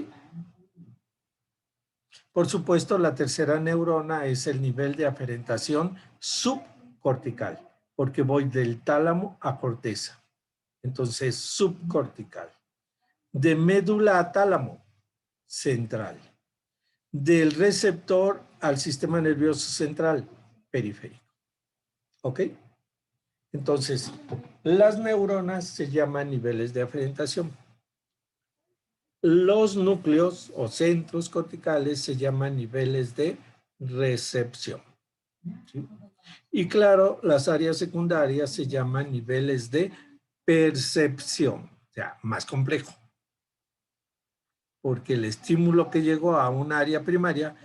Por supuesto, la tercera neurona es el nivel de aferentación subcortical, porque voy del tálamo a corteza. Entonces, subcortical. De médula a tálamo, central. Del receptor al sistema nervioso central, periférico. ¿Ok? Entonces, las neuronas se llaman niveles de aferentación. Los núcleos o centros corticales se llaman niveles de recepción. ¿Sí? Y claro, las áreas secundarias se llaman niveles de percepción, o sea, más complejo. Porque el estímulo que llegó a un área primaria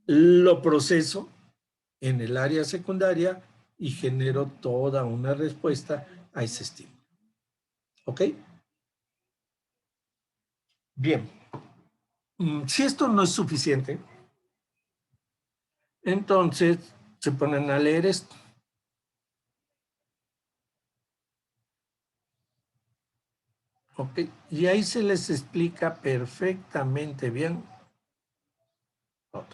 lo proceso en el área secundaria y genero toda una respuesta a ese estímulo. ¿Ok? Bien. Si esto no es suficiente, entonces se ponen a leer esto. ¿Ok? Y ahí se les explica perfectamente bien todo.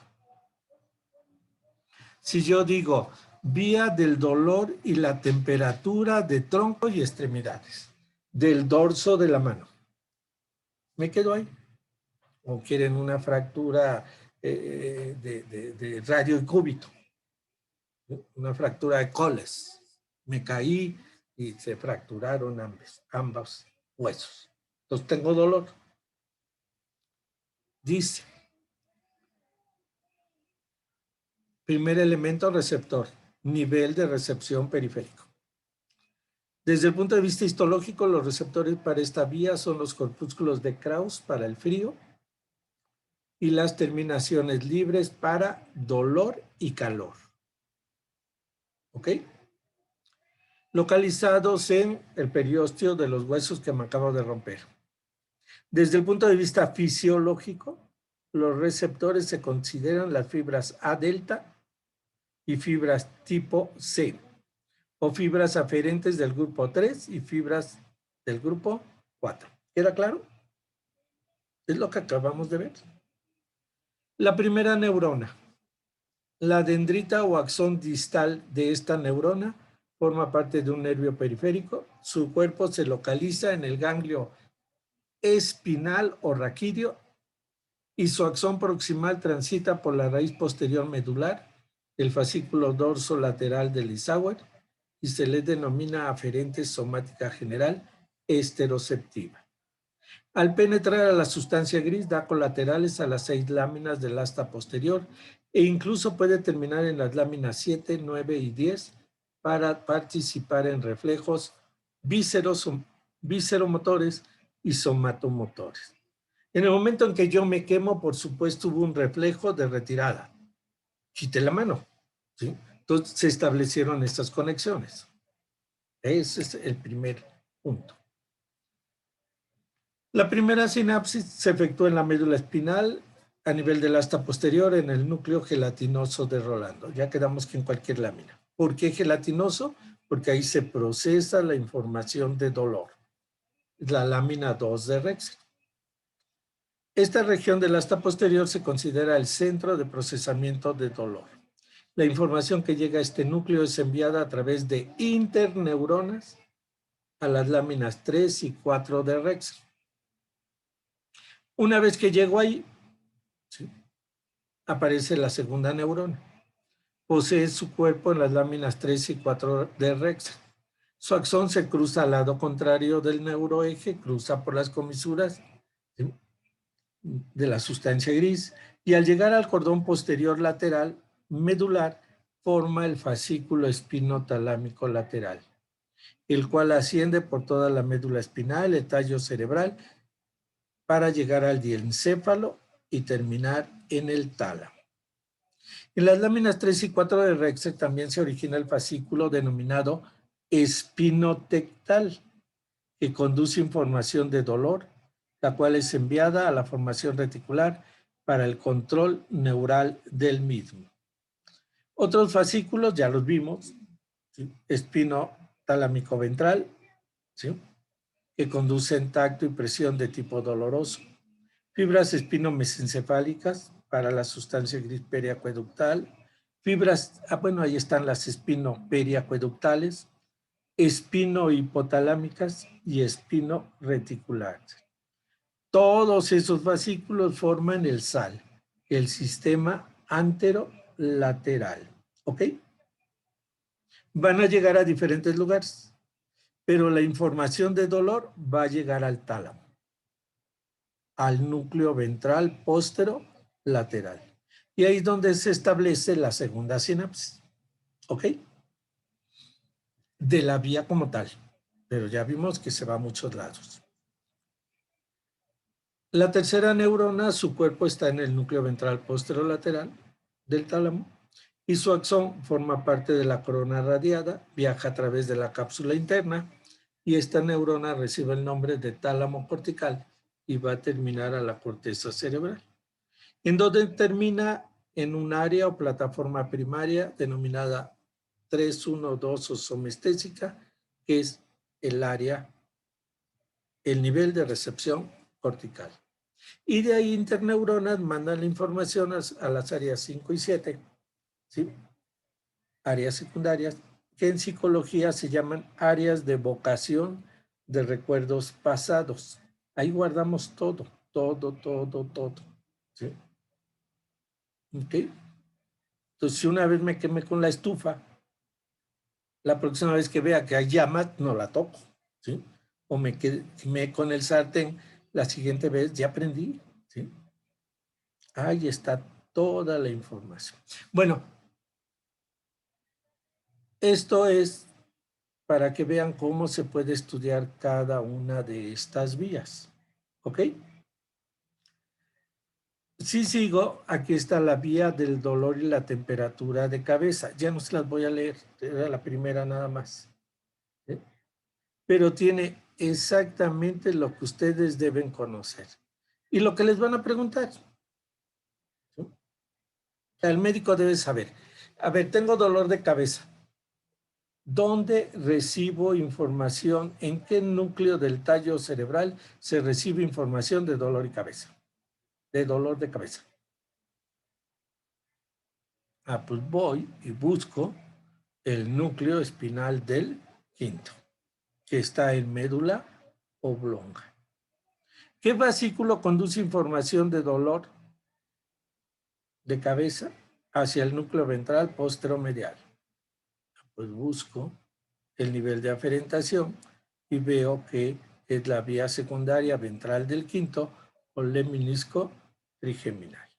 Si yo digo vía del dolor y la temperatura de tronco y extremidades, del dorso de la mano, me quedo ahí. O quieren una fractura de radio y cúbito, una fractura de coles. Me caí y se fracturaron ambos huesos. Entonces tengo dolor. Dice, primer elemento receptor, nivel de recepción periférico. Desde el punto de vista histológico, los receptores para esta vía son los corpúsculos de Krauss para el frío y las terminaciones libres para dolor y calor. ¿Ok? Localizados en el periósteo de los huesos que me acabo de romper. Desde el punto de vista fisiológico, los receptores se consideran las fibras A delta y fibras tipo C, o fibras aferentes del grupo 3 y fibras del grupo 4. ¿Queda claro? Es lo que acabamos de ver. La primera neurona. La dendrita o axón distal de esta neurona forma parte de un nervio periférico. Su cuerpo se localiza en el ganglio espinal o raquídeo y su axón proximal transita por la raíz posterior medular, el fascículo dorso lateral del Isauer, y se le denomina aferente somática general esteroceptiva. Al penetrar a la sustancia gris da colaterales a las 6 láminas del asta posterior e incluso puede terminar en las láminas 7, 9 y 10 para participar en reflejos visceromotores y somatomotores. En el momento en que yo me quemo, por supuesto, hubo un reflejo de retirada. Quité la mano, ¿sí? Entonces se establecieron estas conexiones. Ese es el primer punto. La primera sinapsis se efectúa en la médula espinal a nivel del asta posterior en el núcleo gelatinoso de Rolando. Ya quedamos que en cualquier lámina. ¿Por qué gelatinoso? Porque ahí se procesa la información de dolor. La lámina 2 de Rexel. Esta región del asta posterior se considera el centro de procesamiento de dolor. La información que llega a este núcleo es enviada a través de interneuronas a las láminas 3 y 4 de Rexel. Una vez que llego ahí, ¿sí?, aparece la segunda neurona. Posee su cuerpo en las láminas 3 y 4 de Rexel. Su axón se cruza al lado contrario del neuroeje, cruza por las comisuras, ¿sí?, de la sustancia gris, y al llegar al cordón posterior lateral medular forma el fascículo espinotalámico lateral, el cual asciende por toda la médula espinal, el tallo cerebral, para llegar al diencéfalo y terminar en el tálamo. En las láminas 3 y 4 de Rexer también se origina el fascículo denominado espinotectal, que conduce información de dolor, la cual es enviada a la formación reticular para el control neural del mismo. Otros fascículos ya los vimos, ¿sí? Espino talámico ventral, ¿sí? Que conducen tacto y presión de tipo doloroso. Fibras espinomesencefálicas para la sustancia gris periacueductal. Fibras, bueno, ahí están las espinoperiacueductales, espinohipotalámicas y espinoreticulares. Todos esos fascículos forman el SAL, el sistema anterolateral. ¿Ok? Van a llegar a diferentes lugares, pero la información de dolor va a llegar al tálamo, al núcleo ventral posterolateral. Y ahí es donde se establece la segunda sinapsis. ¿Ok? De la vía como tal. Pero ya vimos que se va a muchos lados. La tercera neurona, su cuerpo está en el núcleo ventral posterolateral del tálamo y su axón forma parte de la corona radiada, viaja a través de la cápsula interna y esta neurona recibe el nombre de tálamo cortical y va a terminar a la corteza cerebral, en donde termina en un área o plataforma primaria denominada 312 o somestésica, que es el área, el nivel de recepción cortical. Y de ahí interneuronas mandan la información a las áreas 5 y 7, ¿sí? Áreas secundarias, que en psicología se llaman áreas de evocación de recuerdos pasados. Ahí guardamos todo, ¿sí? ¿Ok? Entonces, si una vez me quemé con la estufa, la próxima vez que vea que hay llamas, no la toco, ¿sí? O me quemé con el sartén, la siguiente vez ya aprendí, ¿sí? Ahí está toda la información. Bueno, esto es para que vean cómo se puede estudiar cada una de estas vías. ¿Ok? Si sigo, aquí está la vía del dolor y la temperatura de cabeza. Ya no se las voy a leer, era la primera nada más. ¿Sí? Pero tiene exactamente lo que ustedes deben conocer. Y lo que les van a preguntar. ¿Sí? El médico debe saber. A ver, tengo dolor de cabeza. ¿Dónde recibo información? ¿En qué núcleo del tallo cerebral se recibe información de dolor y cabeza? De dolor de cabeza. Ah, pues voy y busco el núcleo espinal del quinto, que está en médula oblonga. ¿Qué fascículo conduce información de dolor de cabeza hacia el núcleo ventral posteromedial? Pues busco el nivel de aferentación y veo que es la vía secundaria ventral del quinto o lemnisco trigeminal.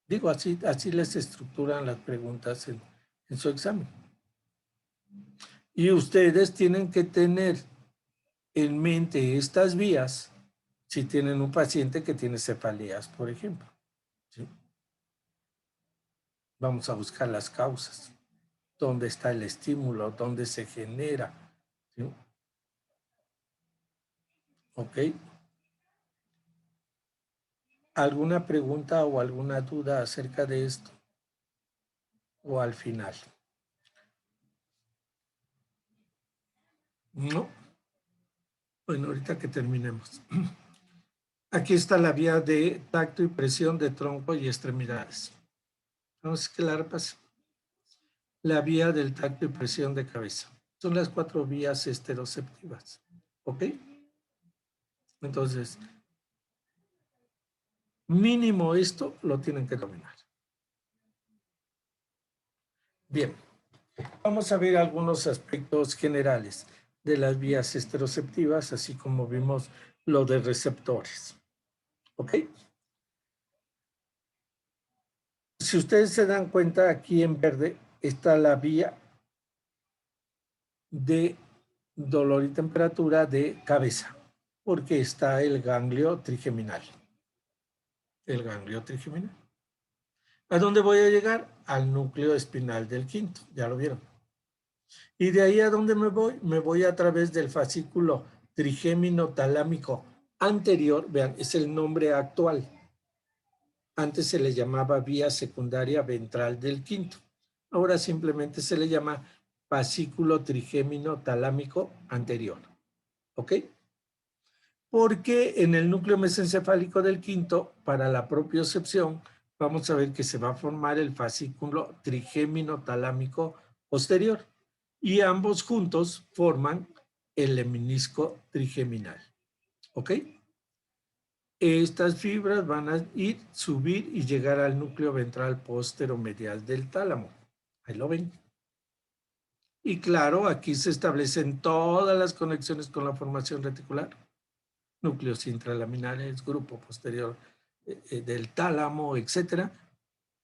Digo, así les estructuran las preguntas en su examen. Y ustedes tienen que tener en mente estas vías si tienen un paciente que tiene cefaleas, por ejemplo. ¿Sí? Vamos a buscar las causas. ¿Dónde está el estímulo? ¿Dónde se genera? ¿Sí? ¿Ok? ¿Alguna pregunta o alguna duda acerca de esto? ¿O al final? No. Bueno, ahorita que terminemos. Aquí está la vía de tacto y presión de tronco y extremidades. Vamos a que la repase. La vía del tacto y presión de cabeza. Son las 4 vías esteroceptivas. ¿Ok? Entonces, mínimo esto lo tienen que dominar. Bien, vamos a ver algunos aspectos generales de las vías esteroceptivas, así como vimos lo de receptores. ¿Ok? Si ustedes se dan cuenta, aquí en verde está la vía de dolor y temperatura de cabeza, porque está el ganglio trigeminal. El ganglio trigeminal. ¿A dónde voy a llegar? Al núcleo espinal del quinto, ya lo vieron. Y de ahí a dónde me voy? Me voy a través del fascículo trigémino talámico anterior, vean, es el nombre actual. Antes se le llamaba vía secundaria ventral del quinto. Ahora simplemente se le llama fascículo trigémino talámico anterior. ¿Ok? Porque en el núcleo mesencefálico del quinto, para la propiocepción, vamos a ver que se va a formar el fascículo trigémino talámico posterior. Y ambos juntos forman el lemnisco trigeminal. ¿Ok? Estas fibras van a subir y llegar al núcleo ventral posteromedial del tálamo. Ahí lo ven. Y claro, aquí se establecen todas las conexiones con la formación reticular. Núcleos intralaminares, grupo posterior del tálamo, etc.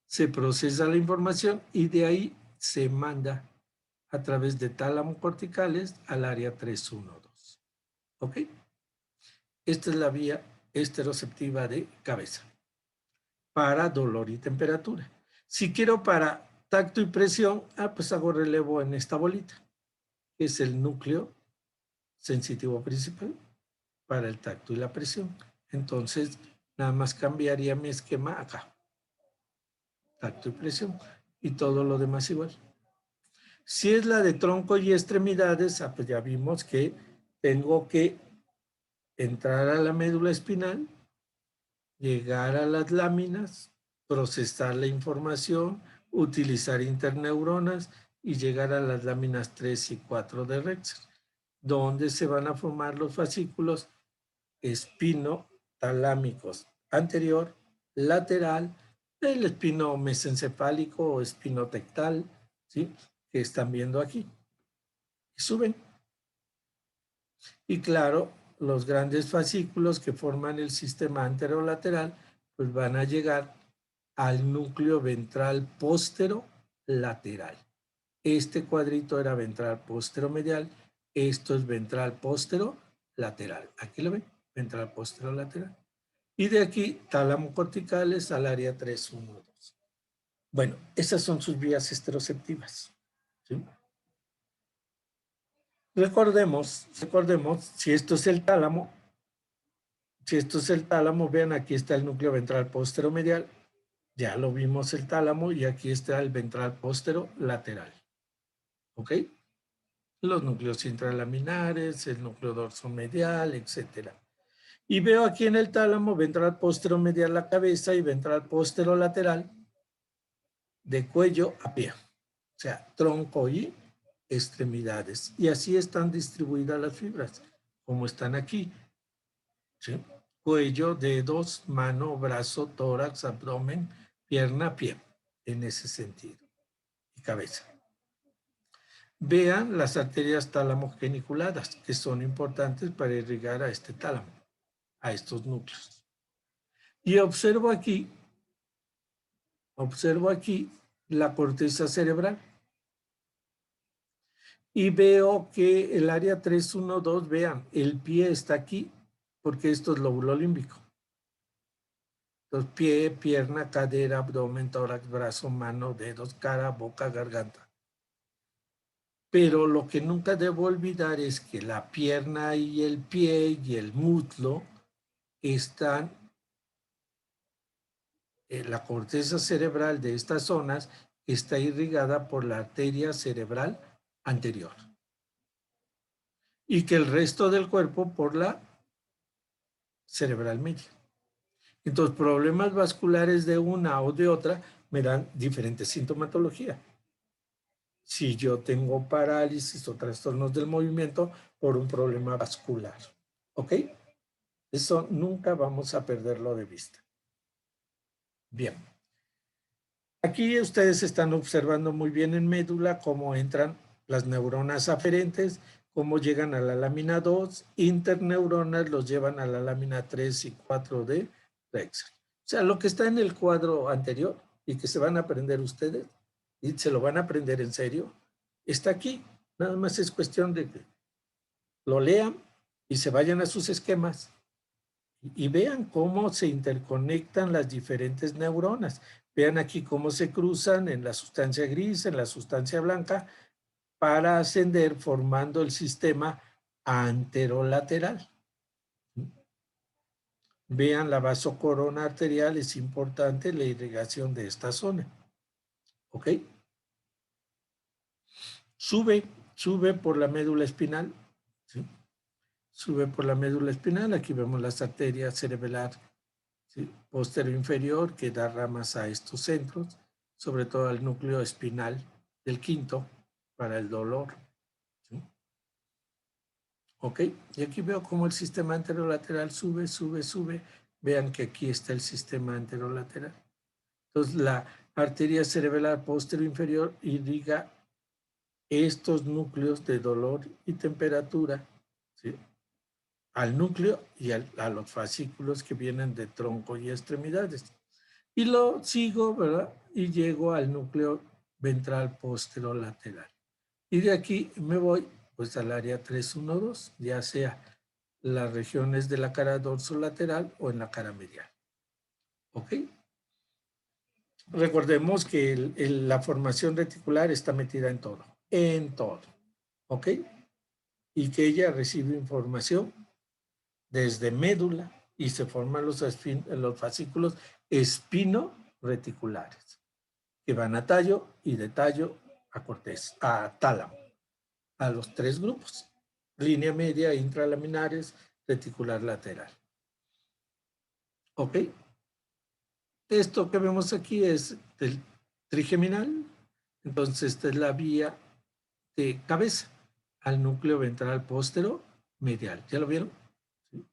Se procesa la información y de ahí se manda a través de tálamo corticales al área 312. ¿Ok? Esta es la vía esteroceptiva de cabeza para dolor y temperatura. Si quiero para tacto y presión, pues hago relevo en esta bolita, que es el núcleo sensitivo principal para el tacto y la presión. Entonces, nada más cambiaría mi esquema acá. Tacto y presión. Y todo lo demás igual. Si es la de tronco y extremidades, pues ya vimos que tengo que entrar a la médula espinal, llegar a las láminas, procesar la información, utilizar interneuronas y llegar a las láminas 3 y 4 de Rexer, donde se van a formar los fascículos espinotalámicos anterior, lateral, el espino mesencefálico o espinotectal, ¿sí? Que están viendo aquí. Y suben. Y claro, los grandes fascículos que forman el sistema anterolateral, pues van a llegar al núcleo ventral póstero-lateral. Este cuadrito era ventral póstero-medial, esto es ventral póstero-lateral. Aquí lo ven, ventral póstero-lateral. Y de aquí, tálamo corticales al área 312. Bueno, esas son sus vías esteroceptivas. ¿Sí? Recordemos, si esto es el tálamo, vean, aquí está el núcleo ventral póstero-medial, ya lo vimos el tálamo, y aquí está el ventral póstero-lateral. ¿Ok? Los núcleos intralaminares, el núcleo dorsomedial, etc. Y veo aquí en el tálamo ventral póstero-medial la cabeza y ventral póstero-lateral de cuello a pie. O sea, tronco y extremidades. Y así están distribuidas las fibras, como están aquí. ¿Sí? Cuello, dedos, mano, brazo, tórax, abdomen, pierna, pie, en ese sentido. Y cabeza. Vean las arterias tálamo-geniculadas, que son importantes para irrigar a este tálamo, a estos núcleos. Y observo aquí la corteza cerebral. Y veo que el área 312, vean, el pie está aquí, porque esto es lóbulo límbico. Entonces, pie, pierna, cadera, abdomen, tórax, brazo, mano, dedos, cara, boca, garganta. Pero lo que nunca debo olvidar es que la pierna y el pie y el muslo están, la corteza cerebral de estas zonas está irrigada por la arteria cerebral anterior. Y que el resto del cuerpo por la cerebral media. Entonces, problemas vasculares de una o de otra me dan diferente sintomatología. Si yo tengo parálisis o trastornos del movimiento por un problema vascular. ¿Ok? Eso nunca vamos a perderlo de vista. Bien. Aquí ustedes están observando muy bien en médula cómo entran las neuronas aferentes, cómo llegan a la lámina 2, interneuronas los llevan a la lámina 3 y 4 de Rexer. O sea, lo que está en el cuadro anterior y que se van a aprender ustedes, y se lo van a aprender en serio, está aquí. Nada más es cuestión de que lo lean y se vayan a sus esquemas Y vean cómo se interconectan las diferentes neuronas. Vean aquí cómo se cruzan en la sustancia gris, en la sustancia blanca, para ascender formando el sistema anterolateral. Vean la vasocorona arterial, es importante la irrigación de esta zona. ¿Ok? Sube por la médula espinal. ¿Sí? Sube por la médula espinal. Aquí vemos las arterias cerebelar, ¿sí? Posterior inferior, que da ramas a estos centros, sobre todo al núcleo espinal del quinto, para el dolor. ¿Sí? ¿Ok? Y aquí veo cómo el sistema anterolateral sube. Vean que aquí está el sistema anterolateral. Entonces, la arteria cerebelar posterior inferior irriga estos núcleos de dolor y temperatura, ¿sí? Al núcleo y a los fascículos que vienen de tronco y extremidades. Y lo sigo, ¿verdad? Y llego al núcleo ventral posterolateral. Y de aquí me voy pues al área 312, ya sea las regiones de la cara dorsolateral o en la cara medial. ¿Ok? Recordemos que la formación reticular está metida en todo. ¿Ok? Y que ella recibe información desde médula y se forman los fascículos espino-reticulares, que van a tallo y de tallo a corteza, a tálamo, a los tres grupos: línea media, intralaminares, reticular lateral. ¿Ok? Esto que vemos aquí es el trigeminal. Entonces, esta es la vía de cabeza al núcleo ventral póstero medial. ¿Ya lo vieron? ¿Sí?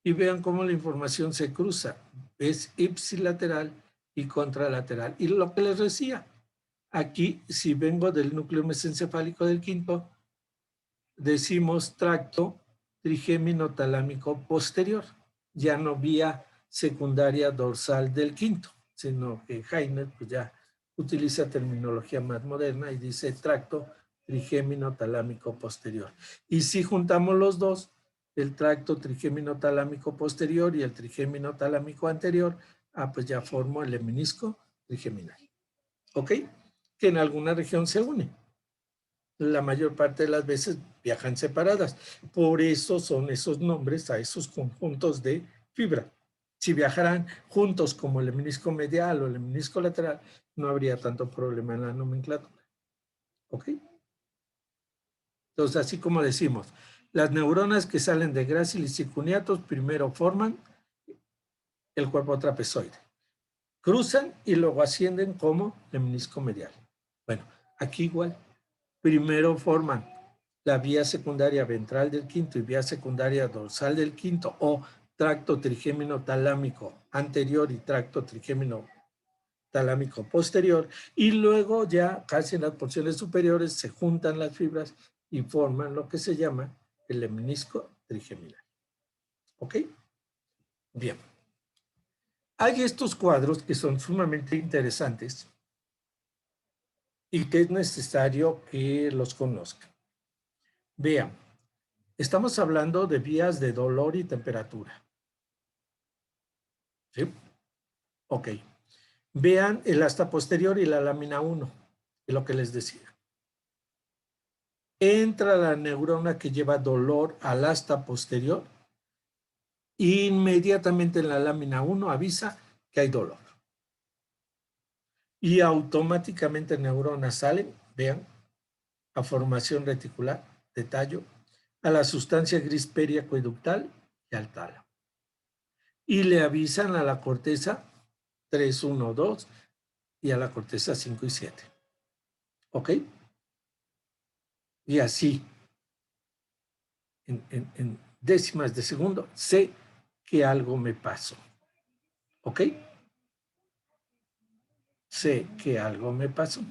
Y vean cómo la información se cruza. Es ipsilateral y contralateral. Y lo que les decía, aquí, si vengo del núcleo mesencefálico del quinto, decimos tracto trigémino talámico posterior, ya no vía secundaria dorsal del quinto, sino que Heiner pues ya utiliza terminología más moderna y dice tracto trigémino talámico posterior. Y si juntamos los dos, el tracto trigémino talámico posterior y el trigémino talámico anterior, pues ya formo el menisco trigeminal. ¿Ok? Que en alguna región se une. La mayor parte de las veces viajan separadas. Por eso son esos nombres a esos conjuntos de fibra. Si viajaran juntos como el menisco medial o el menisco lateral, no habría tanto problema en la nomenclatura. ¿Ok? Entonces, así como decimos, las neuronas que salen de grácilis y cuneatos primero forman el cuerpo trapezoide. Cruzan y luego ascienden como el menisco medial. Bueno, aquí igual. Primero forman la vía secundaria ventral del quinto y vía secundaria dorsal del quinto, o tracto trigémino talámico anterior y tracto trigémino talámico posterior, y luego ya casi en las porciones superiores se juntan las fibras y forman lo que se llama el menisco trigeminal. ¿Ok? Bien. Hay estos cuadros que son sumamente interesantes y que es necesario que los conozcan. Vean, estamos hablando de vías de dolor y temperatura. ¿Sí? Ok. Vean el asta posterior y la lámina 1, es lo que les decía. Entra la neurona que lleva dolor al asta posterior, inmediatamente en la lámina 1 avisa que hay dolor. Y automáticamente neuronas salen, vean, a formación reticular de tallo, a la sustancia gris periacueductal y al tálamo. Y le avisan a la corteza 3, 1, 2 y a la corteza 5 y 7. ¿Ok? Y así, en décimas de segundo, sé que algo me pasó. ¿Ok? Sé que algo me pasó.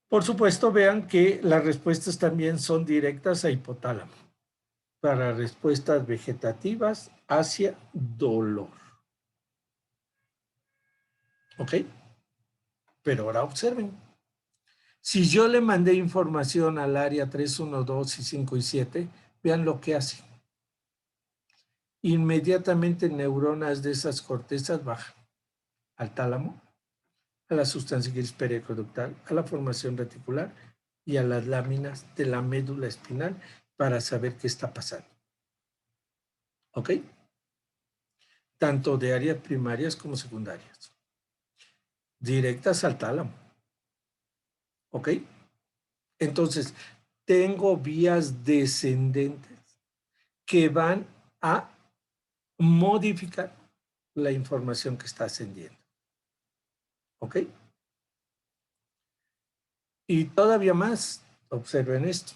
Por supuesto, vean que las respuestas también son directas a hipotálamo para respuestas vegetativas hacia dolor. ¿Ok? Pero ahora observen. Si yo le mandé información al área 3, 1, 2 y 5 y 7, vean lo que hace. inmediatamente neuronas de esas cortezas bajan al tálamo, a la sustancia gris periaqueductal, a la formación reticular y a las láminas de la médula espinal para saber qué está pasando. ¿Ok? Tanto de áreas primarias como secundarias. Directas al tálamo. ¿Ok? Entonces, tengo vías descendentes que van a modificar la información que está ascendiendo. ¿Ok? Y todavía más, observen esto.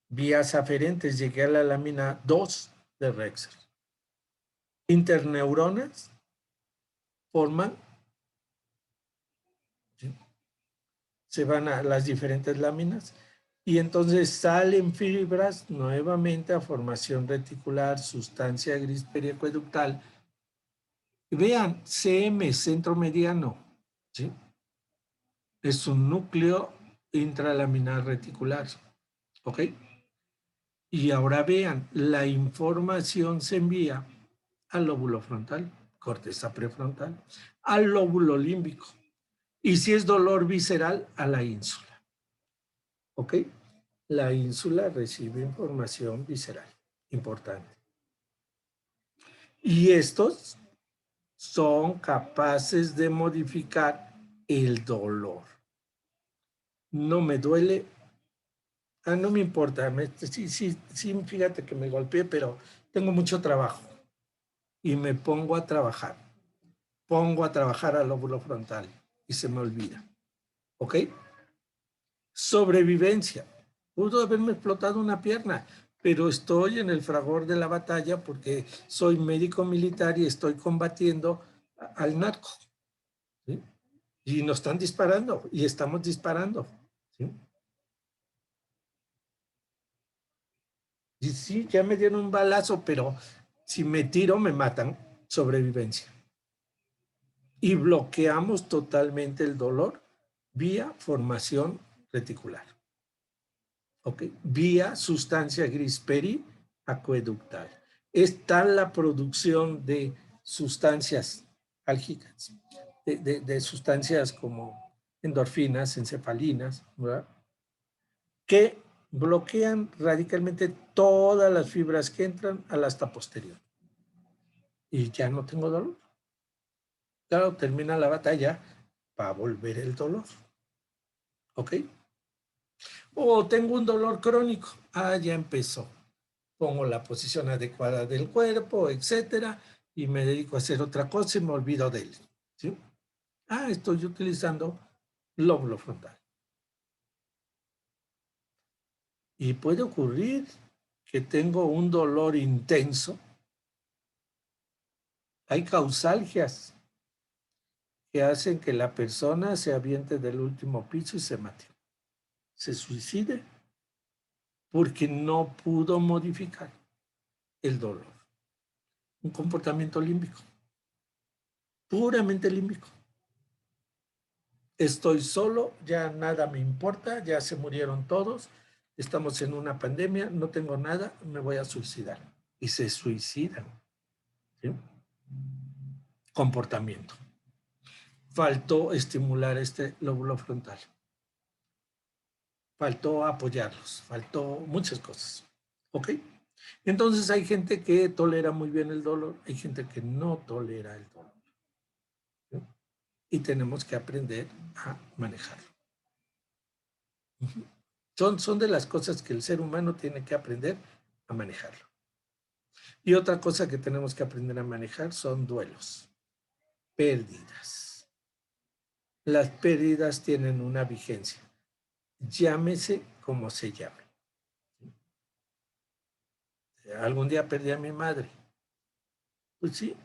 Vías aferentes, llegué a la lámina 2 de Rexer. Interneuronas forman, ¿sí? Se van a las diferentes láminas y entonces salen fibras nuevamente a formación reticular, sustancia gris periaqueductal. Y vean, CM, centro mediano, ¿sí? Es un núcleo intralaminar reticular, ¿ok? Y ahora vean, la información se envía al lóbulo frontal, corteza prefrontal, al lóbulo límbico. Y si es dolor visceral, a la ínsula. ¿Ok? La ínsula recibe información visceral, importante. Y estos son capaces de modificar el dolor. No me duele. No me importa. Sí, fíjate que me golpeé, pero tengo mucho trabajo. Y me pongo a trabajar. Pongo a trabajar al lóbulo frontal y se me olvida. ¿Ok? Sobrevivencia. Pudo haberme explotado una pierna, pero estoy en el fragor de la batalla porque soy médico militar y estoy combatiendo al narco. ¿Sí? Y nos están disparando y estamos disparando. ¿Sí? Y sí, ya me dieron un balazo, pero si me tiro me matan. Sobrevivencia. Y bloqueamos totalmente el dolor vía formación reticular. ¿Ok? Vía sustancia gris periaqueductal. Está la producción de sustancias álgicas, de sustancias como endorfinas, encefalinas, ¿verdad? Que bloquean radicalmente todas las fibras que entran al asta posterior. Y ya no tengo dolor. Claro, termina la batalla para volver el dolor. ¿Ok? O tengo un dolor crónico. Ya empezó. Pongo la posición adecuada del cuerpo, etcétera, y me dedico a hacer otra cosa y me olvido de él. ¿Sí? Estoy utilizando lóbulo frontal. Y puede ocurrir que tengo un dolor intenso. Hay causalgias que hacen que la persona se aviente del último piso y se mate. Se suicide porque no pudo modificar el dolor. Un comportamiento límbico, puramente límbico. Estoy solo, ya nada me importa, ya se murieron todos, estamos en una pandemia, no tengo nada, me voy a suicidar. Y se suicidan. ¿Sí? Comportamiento. Faltó estimular este lóbulo frontal. Faltó apoyarlos, faltó muchas cosas. ¿Ok? Entonces hay gente que tolera muy bien el dolor, hay gente que no tolera el dolor. ¿Sí? Y tenemos que aprender a manejarlo. Son de las cosas que el ser humano tiene que aprender a manejarlo. Y otra cosa que tenemos que aprender a manejar son duelos, pérdidas. Las pérdidas tienen una vigencia, llámese como se llame. Algún día perdí a mi madre. Pues sí,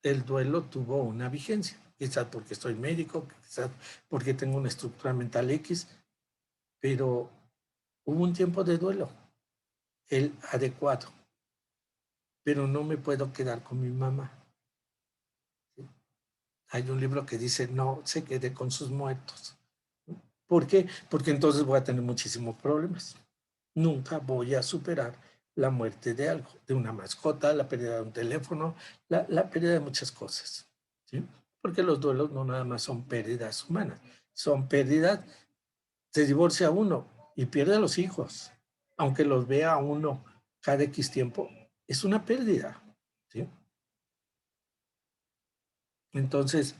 el duelo tuvo una vigencia, quizás porque soy médico, quizás porque tengo una estructura mental X, pero hubo un tiempo de duelo, el adecuado, pero no me puedo quedar con mi mamá. Hay un libro que dice, no se quede con sus muertos. ¿Por qué? Porque entonces voy a tener muchísimos problemas. Nunca voy a superar la muerte de algo, de una mascota, la pérdida de un teléfono, la pérdida de muchas cosas, ¿sí? Porque los duelos no nada más son pérdidas humanas, son pérdidas, se divorcia uno y pierde a los hijos, aunque los vea uno cada X tiempo, es una pérdida, ¿sí? Entonces,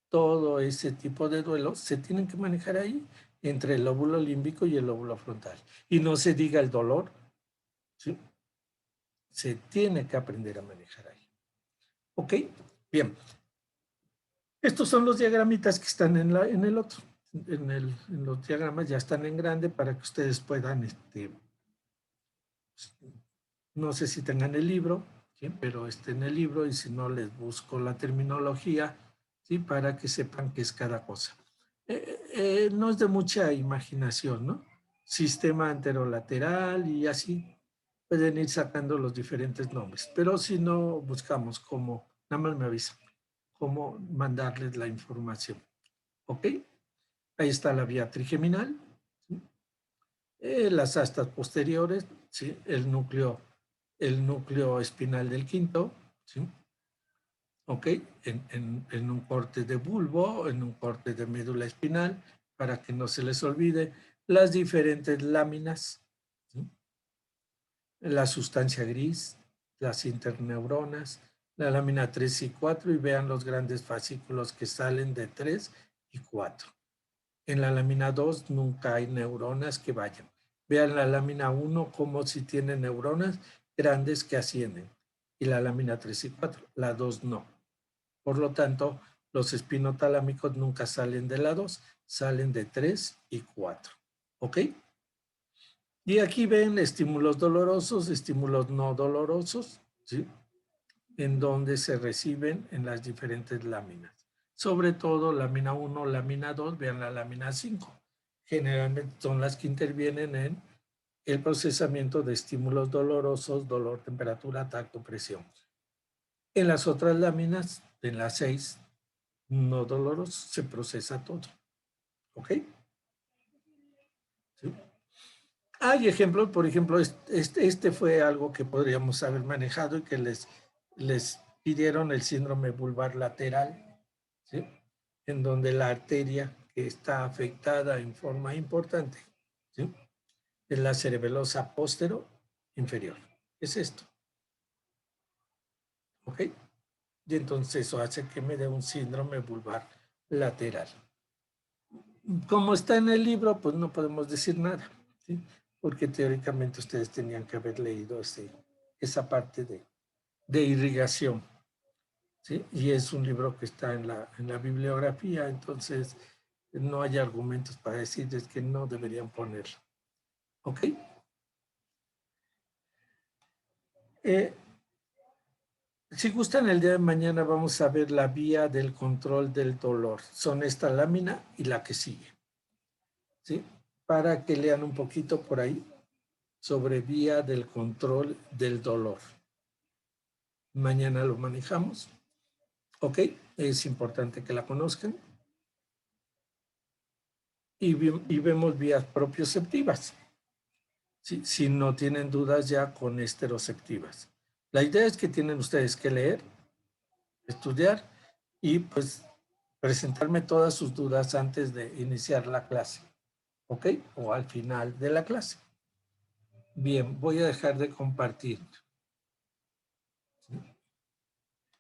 todo ese tipo de duelos se tienen que manejar ahí, entre el lóbulo límbico y el lóbulo frontal. Y no se diga el dolor, ¿sí? Se tiene que aprender a manejar ahí. ¿Ok? Bien. Estos son los diagramitas que están en el otro. En los diagramas ya están en grande para que ustedes puedan, no sé si tengan el libro, ¿sí? Pero en el libro, y si no les busco la terminología, ¿sí? Para que sepan qué es cada cosa. No es de mucha imaginación, ¿no? Sistema anterolateral y así pueden ir sacando los diferentes nombres. Pero si no, buscamos cómo, nada más me avisan, cómo mandarles la información. ¿Ok? Ahí está la vía trigeminal, ¿sí? Las astas posteriores, ¿sí? El núcleo espinal del quinto, ¿sí? ¿Ok? En un corte de bulbo, en un corte de médula espinal, para que no se les olvide las diferentes láminas, ¿sí? La sustancia gris, las interneuronas, la lámina 3 y 4, y vean los grandes fascículos que salen de 3 y 4. En la lámina 2 nunca hay neuronas que vayan. Vean la lámina 1 como si tiene neuronas grandes que ascienden. Y la lámina 3 y 4, la 2 no. Por lo tanto, los espinotalámicos nunca salen de la 2, salen de 3 y 4. ¿Ok? Y aquí ven estímulos dolorosos, estímulos no dolorosos, ¿sí? En donde se reciben en las diferentes láminas. Sobre todo lámina 1, lámina 2, vean la lámina 5. Generalmente son las que intervienen en el procesamiento de estímulos dolorosos, dolor, temperatura, tacto, presión. En las otras láminas, en las 6, no dolorosos, se procesa todo. ¿Ok? ¿Sí? Hay ejemplos, por ejemplo, este fue algo que podríamos haber manejado y que les pidieron el síndrome vulvar lateral, ¿sí? En donde la arteria que está afectada en forma importante, ¿sí? Es la cerebelosa póstero inferior. Es esto. ¿Ok? Y entonces eso hace que me dé un síndrome vulvar lateral. Como está en el libro, pues no podemos decir nada, ¿sí? Porque teóricamente ustedes tenían que haber leído esa parte de irrigación, ¿sí? Y es un libro que está en la bibliografía, entonces no hay argumentos para decirles que no deberían ponerlo. ¿Ok? Si gustan, el día de mañana vamos a ver la vía del control del dolor. Son esta lámina y la que sigue, ¿sí? Para que lean un poquito por ahí sobre vía del control del dolor. Mañana lo manejamos. ¿Ok? Es importante que la conozcan. Y vemos vías propioceptivas. ¿Sí? Si no tienen dudas ya con esteroceptivas. La idea es que tienen ustedes que leer, estudiar y pues presentarme todas sus dudas antes de iniciar la clase. ¿Ok? O al final de la clase. Bien, voy a dejar de compartir.